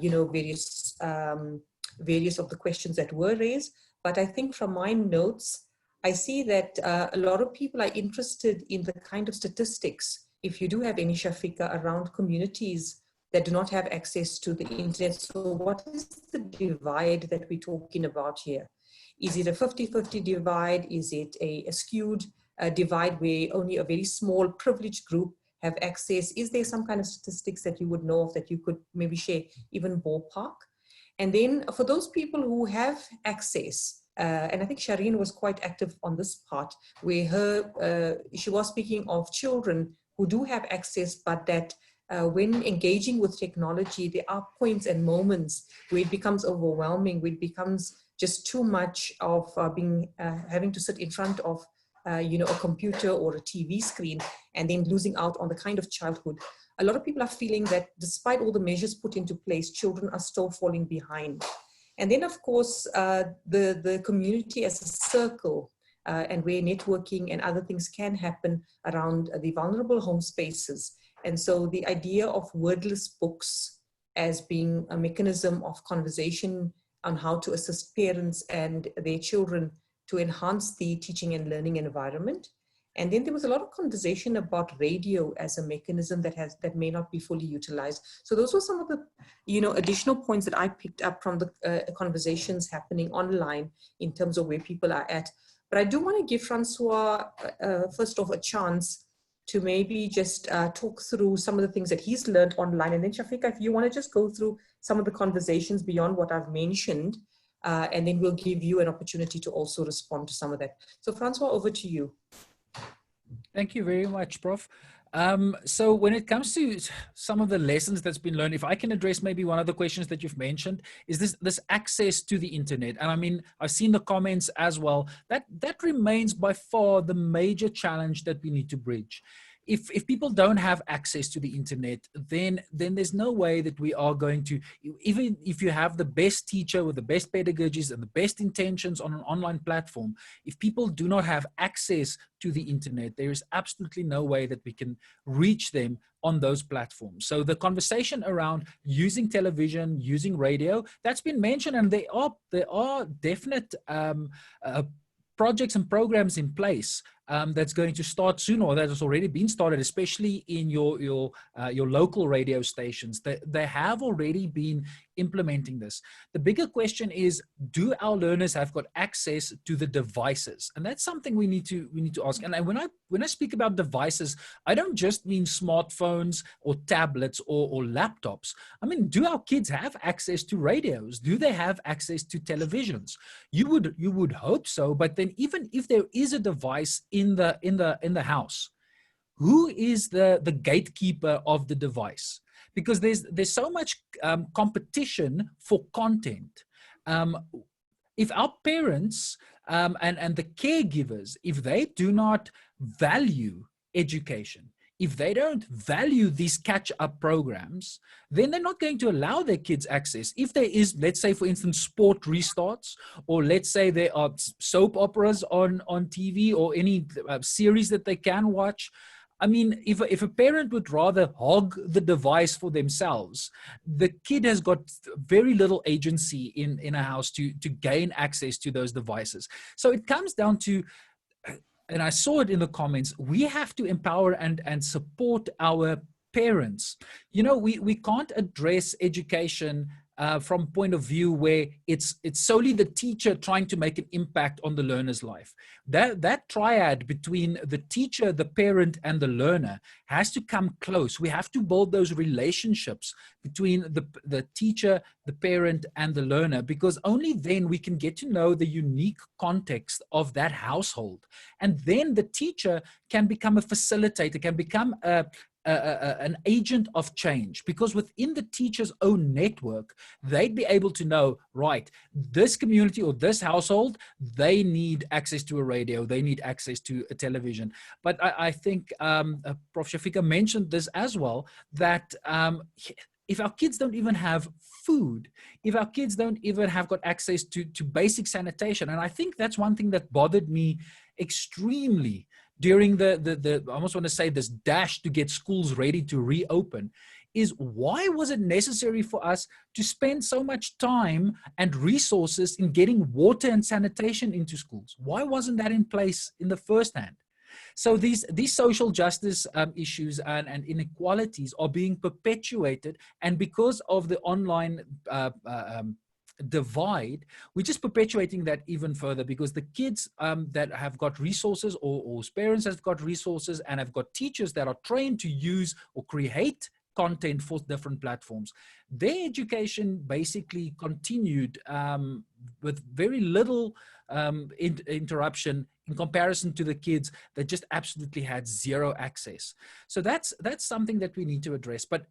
you know, various of the questions that were raised. But I think from my notes, I see that a lot of people are interested in the kind of statistics, if you do have any, Shafika, around communities that do not have access to the internet. So what is the divide that we're talking about here? Is it a 50-50 divide? Is it a skewed divide where only a very small privileged group have access? Is there some kind of statistics that you would know of that you could maybe share, even ballpark? And then for those people who have access, and I think Shireen was quite active on this part, where she was speaking of children who do have access, but that when engaging with technology, there are points and moments where it becomes overwhelming, where it becomes just too much of having to sit in front of a computer or a TV screen, and then losing out on the kind of childhood. A lot of people are feeling that despite all the measures put into place, children are still falling behind. And then, of course, the community as a circle, and where networking and other things can happen around the vulnerable home spaces. And so the idea of wordless books as being a mechanism of conversation on how to assist parents and their children to enhance the teaching and learning environment. And then there was a lot of conversation about radio as a mechanism that may not be fully utilized. So those were some of the additional points that I picked up from the conversations happening online in terms of where people are at. But I do want to give Francois, first off, a chance to maybe just talk through some of the things that he's learned online. And then Shafika, if you want to just go through some of the conversations beyond what I've mentioned, and then we'll give you an opportunity to also respond to some of that. So Francois, over to you.
Thank you very much, Prof. So when it comes to some of the lessons that's been learned, if I can address maybe one of the questions that you've mentioned, is this access to the internet. And I mean, I've seen the comments as well. That remains by far the major challenge that we need to bridge. If people don't have access to the internet, then there's no way that we are going to, even if you have the best teacher with the best pedagogies and the best intentions on an online platform, if people do not have access to the internet, there is absolutely no way that we can reach them on those platforms. So the conversation around using television, using radio, that's been mentioned, and there are definite projects and programs in place that's going to start soon, or that has already been started, especially in your local radio stations. They have already been implementing this. The bigger question is, do our learners have got access to the devices? And that's something we need to ask. And when I speak about devices, I don't just mean smartphones or tablets or laptops. I mean, do our kids have access to radios? Do they have access to televisions? You would hope so, but then even if there is a device in the house, who is the gatekeeper of the device? Because there's so much competition for content. If our parents and the caregivers, if they do not value education, if they don't value these catch-up programs, then they're not going to allow their kids access. If there is, let's say, for instance, sport restarts, or let's say there are soap operas on TV, or any series that they can watch, I mean, if a parent would rather hog the device for themselves, the kid has got very little agency in a house to gain access to those devices. So it comes down to, and I saw it in the comments, we have to empower and support our parents. You know, we can't address education from a point of view where it's solely the teacher trying to make an impact on the learner's life. That triad between the teacher, the parent, and the learner has to come close. We have to build those relationships between the teacher, the parent, and the learner, because only then we can get to know the unique context of that household. And then the teacher can become a facilitator, can become an agent of change, because within the teacher's own network, they'd be able to know, right, this community or this household, they need access to a radio, they need access to a television. But I think Prof. Shafika mentioned this as well, that if our kids don't even have food, if our kids don't even have got access to basic sanitation, and I think that's one thing that bothered me extremely during the I almost want to say this dash to get schools ready to reopen, is why was it necessary for us to spend so much time and resources in getting water and sanitation into schools? Why wasn't that in place in the first hand? So these social justice issues and inequalities are being perpetuated, and because of the online divide, we're just perpetuating that even further, because the kids that have got resources, or parents have got resources and have got teachers that are trained to use or create content for different platforms. Their education basically continued with very little interruption in comparison to the kids that just absolutely had zero access. So that's something that we need to address. But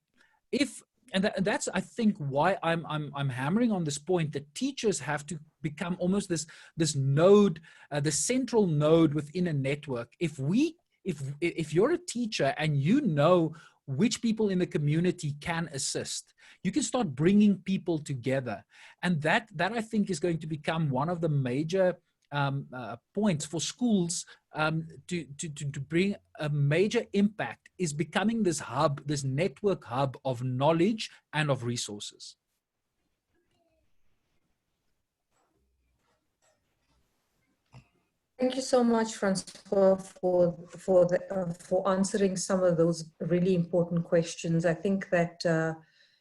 that's I think why I'm hammering on this point, that teachers have to become almost this node, the central node within a network. If you're a teacher and you know which people in the community can assist, you can start bringing people together, and that I think is going to become one of the major points for schools to bring a major impact, is becoming this hub, this network hub of knowledge and of resources.
Thank you so much, Francois, for answering some of those really important questions. I think that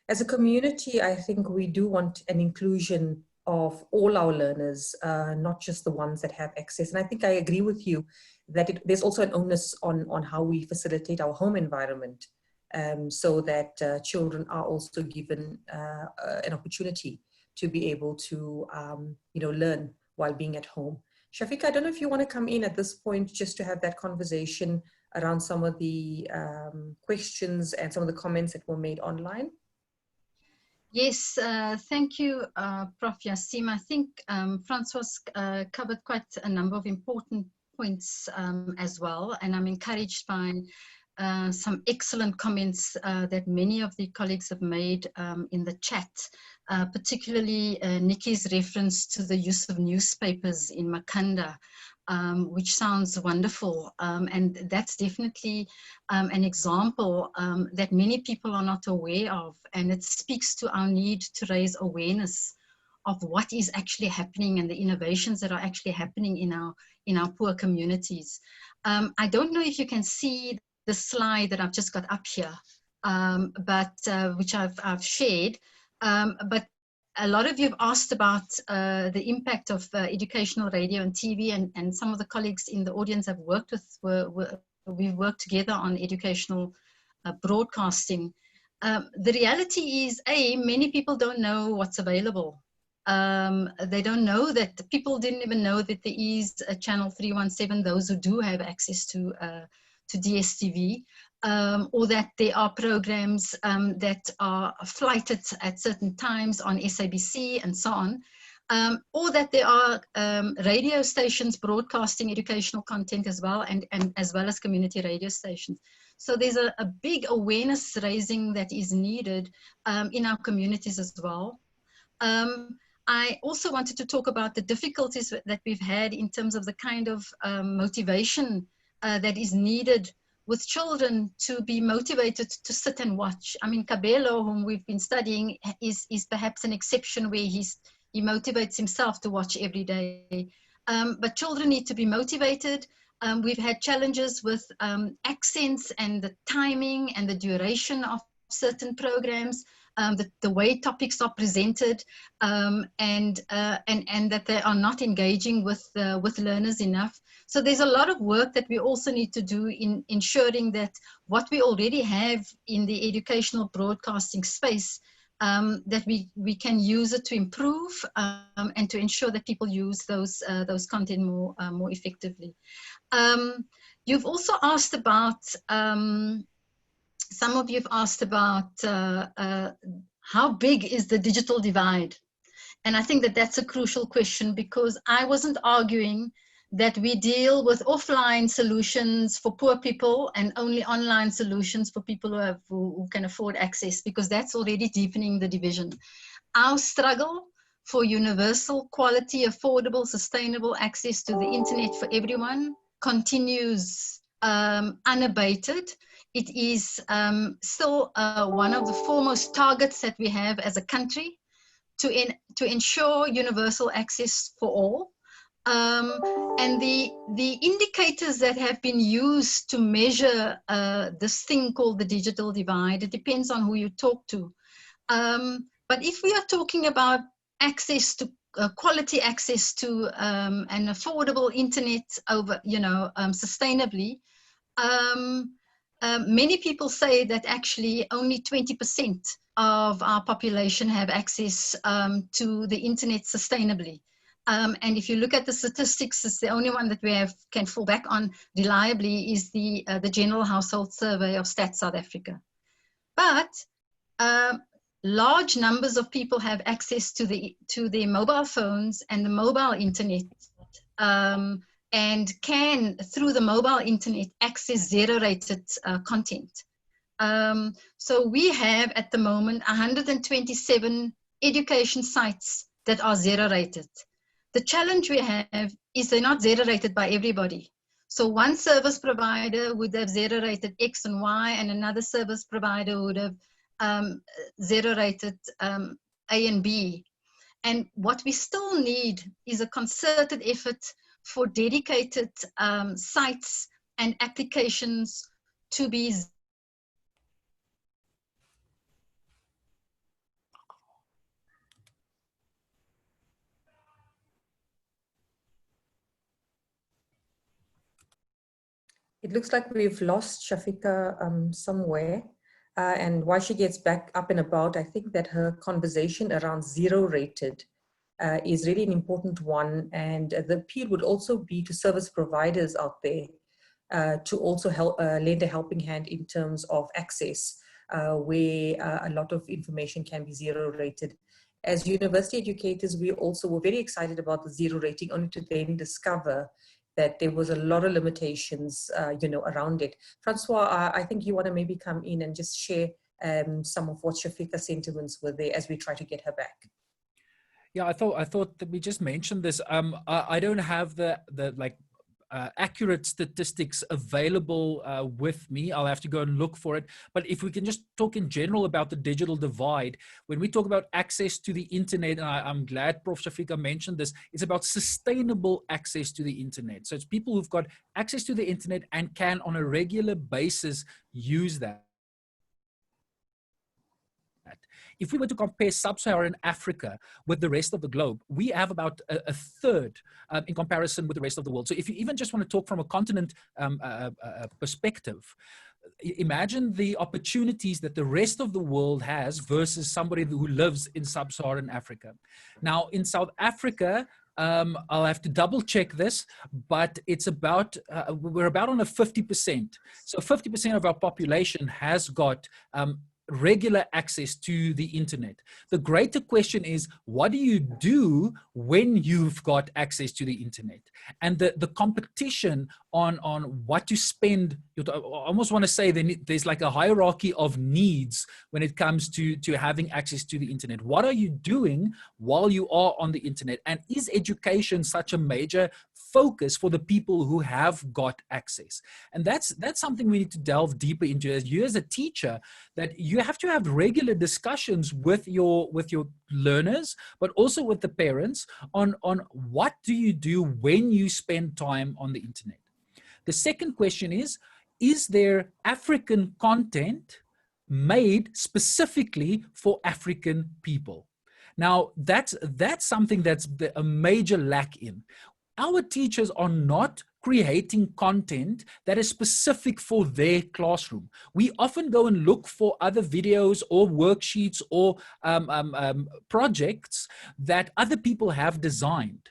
as a community, I think we do want an inclusion of all our learners, not just the ones that have access. And I think I agree with you that there's also an onus on how we facilitate our home environment, so that children are also given an opportunity to be able to learn while being at home. Shafiq, I don't know if you want to come in at this point just to have that conversation around some of the questions and some of the comments that were made online.
Yes, thank you, Prof. Yassim. I think Francois covered quite a number of important points as well, and I'm encouraged by some excellent comments that many of the colleagues have made in the chat, particularly Nikki's reference to the use of newspapers in Makanda, which sounds wonderful. And that's definitely an example that many people are not aware of. And it speaks to our need to raise awareness of what is actually happening and the innovations that are actually happening in our poor communities. I don't know if you can see the slide that I've just got up here, which I've shared. But a lot of you have asked about the impact of educational radio and TV, and some of the colleagues in the audience I've worked with, we've worked together on educational broadcasting. The reality is, many people don't know what's available. They don't know that, people didn't even know that there is a channel 317, those who do have access to DSTV, or that there are programs that are flighted at certain times on SABC and so on, or that there are radio stations broadcasting educational content as well, and as well as community radio stations. So there's a big awareness raising that is needed in our communities as well. I also wanted to talk about the difficulties that we've had in terms of the kind of motivation that is needed with children to be motivated to sit and watch. I mean, Kabelo, whom we've been studying, is perhaps an exception where he motivates himself to watch every day. But children need to be motivated. We've had challenges with accents and the timing and the duration of certain programs, the way topics are presented, and that they are not engaging with learners enough. So there's a lot of work that we also need to do in ensuring that what we already have in the educational broadcasting space, that we can use it to improve and to ensure that people use those content more effectively. You've also asked about, some of you have asked about how big is the digital divide? And I think that that's a crucial question, because I wasn't arguing that we deal with offline solutions for poor people and only online solutions for people who can afford access, because that's already deepening the division. Our struggle for universal, quality, affordable, sustainable access to the internet for everyone continues unabated. It is still one of the foremost targets that we have as a country to ensure universal access for all. And the indicators that have been used to measure this thing called the digital divide, it depends on who you talk to. But if we are talking about access to quality access to an affordable internet over, sustainably, many people say that actually only 20% of our population have access to the internet sustainably. And if you look at the statistics, it's the only one that we can fall back on reliably is the General Household Survey of Stats South Africa. But large numbers of people have access to their mobile phones and the mobile internet, and can, through the mobile internet, access zero-rated content. So we have at the moment 127 education sites that are zero-rated. The challenge we have is they're not zero-rated by everybody. So one service provider would have zero-rated X and Y, and another service provider would have zero-rated A and B. And what we still need is a concerted effort for dedicated sites and applications to be.
It looks like we've lost Shafika somewhere. And while she gets back up and about, I think that her conversation around zero-rated is really an important one. And the appeal would also be to service providers out there to also help lend a helping hand in terms of access, where a lot of information can be zero-rated. As university educators, we also were very excited about the zero rating, only to then discover that there was a lot of limitations, around it. Francois, I think you want to maybe come in and just share some of what Shafika's sentiments were there as we try to get her back.
Yeah, I thought that we just mentioned this. I don't have the accurate statistics available with me. I'll have to go and look for it. But if we can just talk in general about the digital divide, when we talk about access to the internet, and I'm glad Prof. Shafika mentioned this, it's about sustainable access to the internet. So it's people who've got access to the internet and can on a regular basis use that. If we were to compare sub-Saharan Africa with the rest of the globe, we have about a third in comparison with the rest of the world. So if you even just want to talk from a continent perspective, imagine the opportunities that the rest of the world has versus somebody who lives in sub-Saharan Africa. Now, in South Africa, I'll have to double check this, but it's about, we're about on a 50%. So 50% of our population has got regular access to the internet. The greater question is, what do you do when you've got access to the internet? And the competition on what to spend, I almost want to say there's like a hierarchy of needs when it comes to having access to the internet. What are you doing while you are on the internet? And is education such a major focus for the people who have got access? And that's something we need to delve deeper into as you as a teacher, that you have to have regular discussions with your learners, but also with the parents on what do you do when you spend time on the internet. The second question is there African content made specifically for African people? Now, that's something that's a major lack in. Our teachers are not creating content that is specific for their classroom. We often go and look for other videos or worksheets or projects that other people have designed.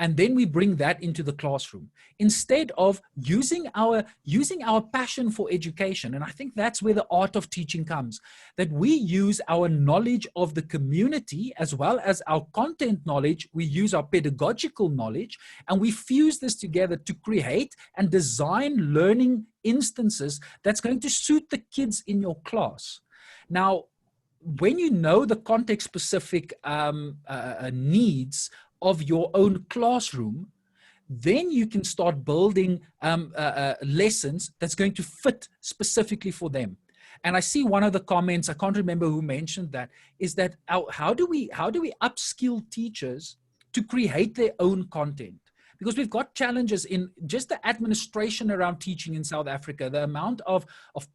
And then we bring that into the classroom instead of using our passion for education. And I think that's where the art of teaching comes, that we use our knowledge of the community as well as our content knowledge. We use our pedagogical knowledge and we fuse this together to create and design learning instances that's going to suit the kids in your class. Now, when you know the context-specific needs of your own classroom, then you can start building lessons that's going to fit specifically for them. And I see one of the comments, I can't remember who mentioned that, is that how do we upskill teachers to create their own content? Because we've got challenges in just the administration around teaching in South Africa, the amount of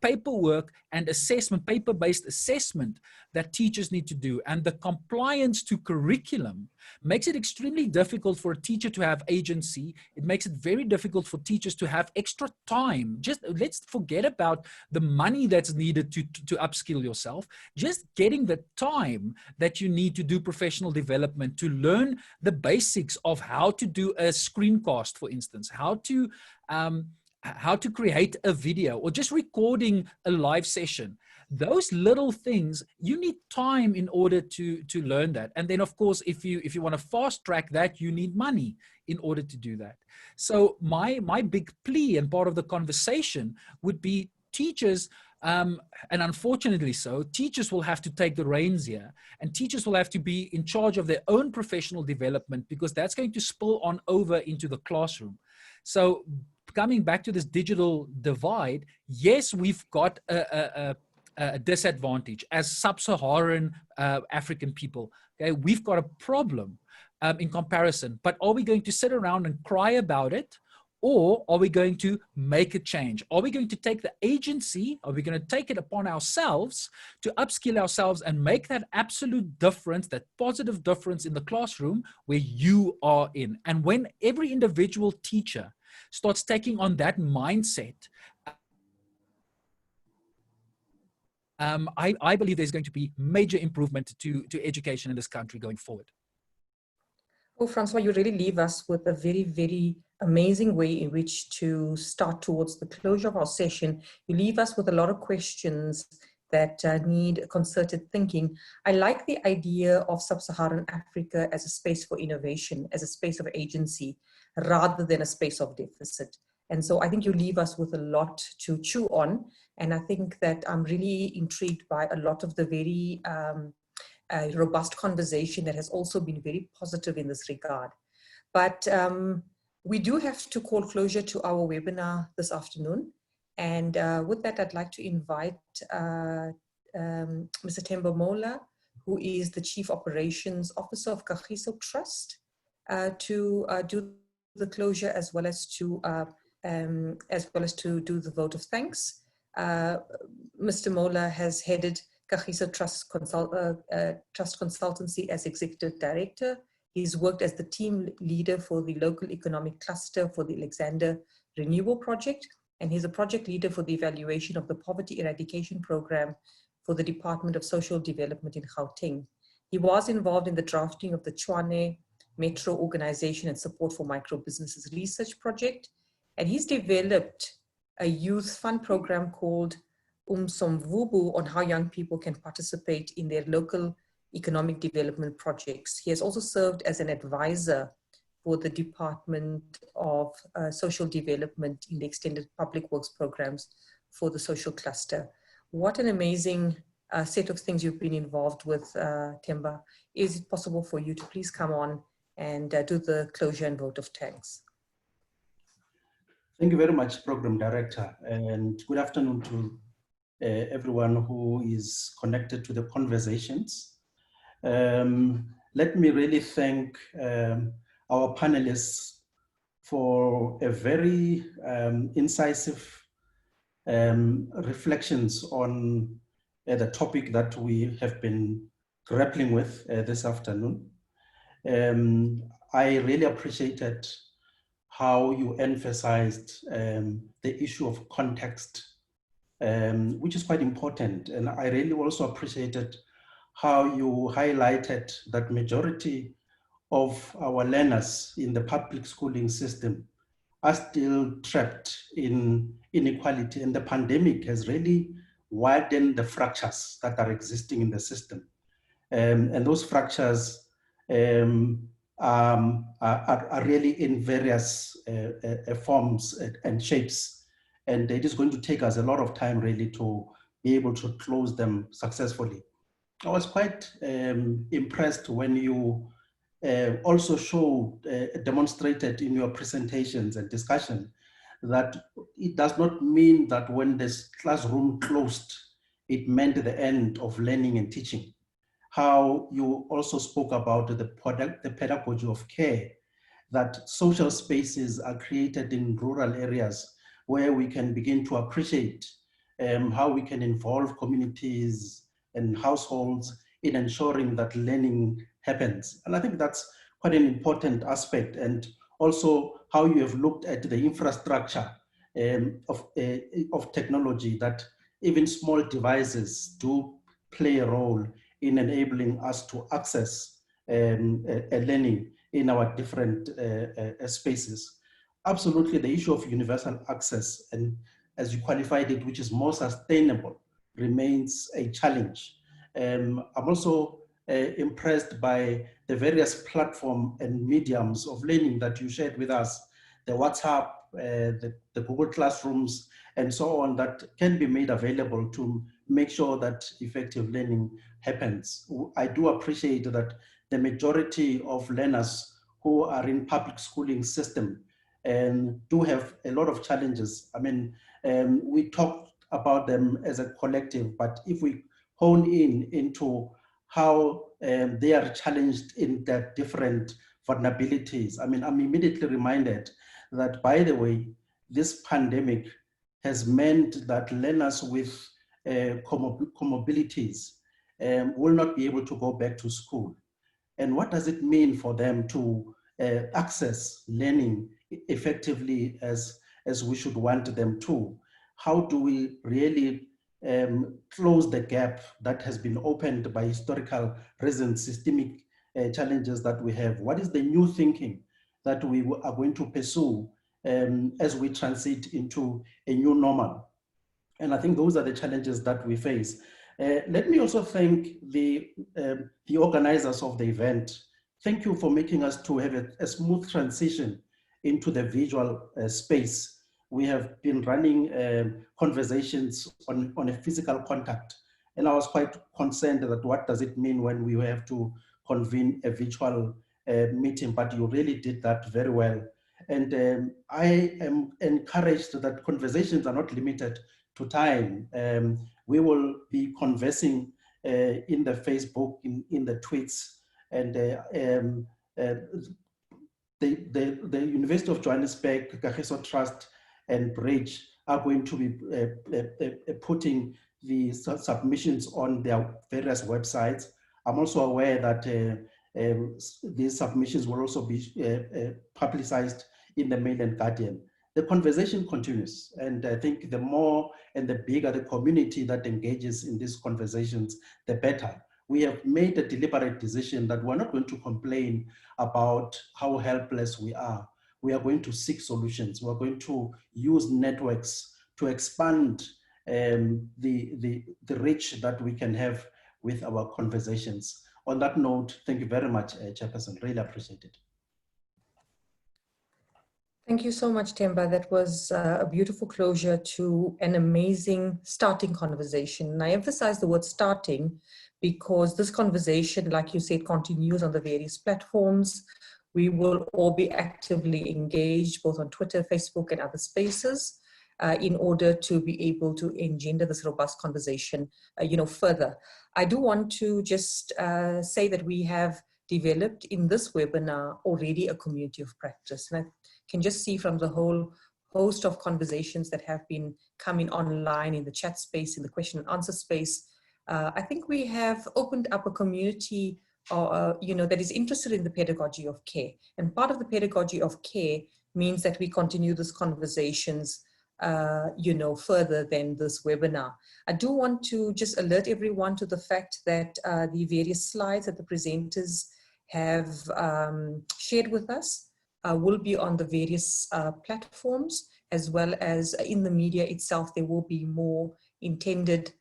paperwork and assessment, paper-based assessment that teachers need to do, and the compliance to curriculum makes it extremely difficult for a teacher to have agency. It makes it very difficult for teachers to have extra time. Just let's forget about the money that's needed to upskill yourself. Just getting the time that you need to do professional development, to learn the basics of how to do a screencast, for instance, how to create a video, or just recording a live session. Those little things, you need time in order to learn that. And then, of course, if you want to fast track that, you need money in order to do that. So my big plea and part of the conversation would be teachers, and unfortunately so, teachers will have to take the reins here, and teachers will have to be in charge of their own professional development, because that's going to spill on over into the classroom. So coming back to this digital divide, yes, we've got a disadvantage as sub-Saharan African people. Okay, we've got a problem in comparison, but are we going to sit around and cry about it? Or are we going to make a change? Are we going to take the agency? Are we going to take it upon ourselves to upskill ourselves and make that absolute difference, that positive difference in the classroom where you are in? And when every individual teacher starts taking on that mindset, I believe there's going to be major improvement to education in this country going forward.
Oh, Francois, you really leave us with a very, very amazing way in which to start towards the closure of our session. You leave us with a lot of questions that need concerted thinking. I like the idea of sub-Saharan Africa as a space for innovation, as a space of agency, rather than a space of deficit. And so I think you leave us with a lot to chew on. And I think that I'm really intrigued by a lot of the very robust conversation that has also been very positive in this regard. But we do have to call closure to our webinar this afternoon. And with that, I'd like to invite Mr. Themba Mola, who is the Chief Operations Officer of Kagiso Trust, to do the closure as well as to do the vote of thanks. Mr. Mola has headed Kagiso Trust Consultancy as Executive Director. He's worked as the team leader for the local economic cluster for the Alexander Renewal Project, and he's a project leader for the evaluation of the poverty eradication program for the Department of Social Development in Gauteng. He was involved in the drafting of the Tshwane Metro Organization and Support for Micro-Businesses Research Project, and he's developed a youth fund program called Umsomvubu on how young people can participate in their local economic development projects. He has also served as an advisor for the Department of Social Development in the Extended Public Works programs for the social cluster. What an amazing set of things you've been involved with, Themba. Is it possible for you to please come on and do the closure and vote of thanks?
Thank you very much, Program Director, and good afternoon to everyone who is connected to the conversations. Let me really thank our panelists for a very incisive reflections on the topic that we have been grappling with this afternoon. I really appreciated how you emphasized the issue of context, which is quite important. And I really also appreciated how you highlighted that majority of our learners in the public schooling system are still trapped in inequality, and the pandemic has really widened the fractures that are existing in the system. And those fractures are really in various forms and shapes. And it is going to take us a lot of time really to be able to close them successfully. I was quite impressed when you also showed, demonstrated in your presentations and discussion that it does not mean that when this classroom closed, it meant the end of learning and teaching. How you also spoke about the pedagogy of care, that social spaces are created in rural areas where we can begin to appreciate how we can involve communities and households in ensuring that learning happens. And I think that's quite an important aspect, and also how you have looked at the infrastructure of technology, that even small devices do play a role in enabling us to access learning in our different spaces. Absolutely, the issue of universal access, and as you qualified it, which is more sustainable, remains a challenge. I'm also impressed by the various platforms and mediums of learning that you shared with us, the WhatsApp, the Google Classrooms, and so on, that can be made available to make sure that effective learning happens. I do appreciate that the majority of learners who are in public schooling system and do have a lot of challenges. I mean, we talked about them as a collective, but if we hone into how they are challenged in their different vulnerabilities, I mean, I'm immediately reminded that, by the way, this pandemic has meant that learners with comorbidities will not be able to go back to school. And what does it mean for them to access learning effectively as we should want them to? How do we really close the gap that has been opened by historical reasons, systemic challenges that we have? What is the new thinking that we are going to pursue as we transit into a new normal? And I think those are the challenges that we face. Let me also thank the organizers of the event. Thank you for making us to have a smooth transition into the visual space. We have been running conversations on a physical contact, and I was quite concerned that what does it mean when we have to convene a virtual meeting, but you really did that very well. And I am encouraged that conversations are not limited to time. We will be conversing in the Facebook, in the tweets, and the University of Johannesburg, Kagiso Trust, and Bridge are going to be putting the submissions on their various websites. I'm also aware that these submissions will also be publicized in the Mail and Guardian. The conversation continues, and I think the more and the bigger the community that engages in these conversations, the better. We have made a deliberate decision that we're not going to complain about how helpless we are. We are going to seek solutions. We're going to use networks to expand the reach that we can have with our conversations. On that note, thank you very much, Chairperson. Really appreciate it.
Thank you so much, Themba. That was a beautiful closure to an amazing starting conversation. And I emphasize the word starting because this conversation, like you said, continues on the various platforms. We will all be actively engaged both on Twitter, Facebook, and other spaces in order to be able to engender this robust conversation further. I do want to just say that we have developed in this webinar already a community of practice. And I can just see from the whole host of conversations that have been coming online in the chat space, in the question and answer space, I think we have opened up a community that is interested in the pedagogy of care. And part of the pedagogy of care means that we continue these conversations further than this webinar. I do want to just alert everyone to the fact that the various slides that the presenters have shared with us will be on the various platforms, as well as in the media itself. There will be more intended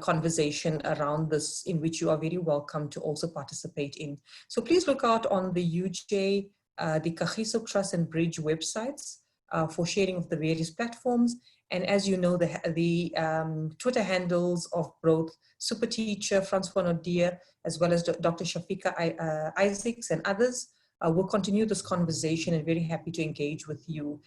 conversation around this, in which you are very welcome to also participate in. So please look out on the UJ, the Kagiso Trust and Bridge websites for sharing of the various platforms. And as you know, the Twitter handles of both Super Teacher, Francois Nodier, as well as Dr. Shafika Isaacs and others will continue this conversation, and very happy to engage with you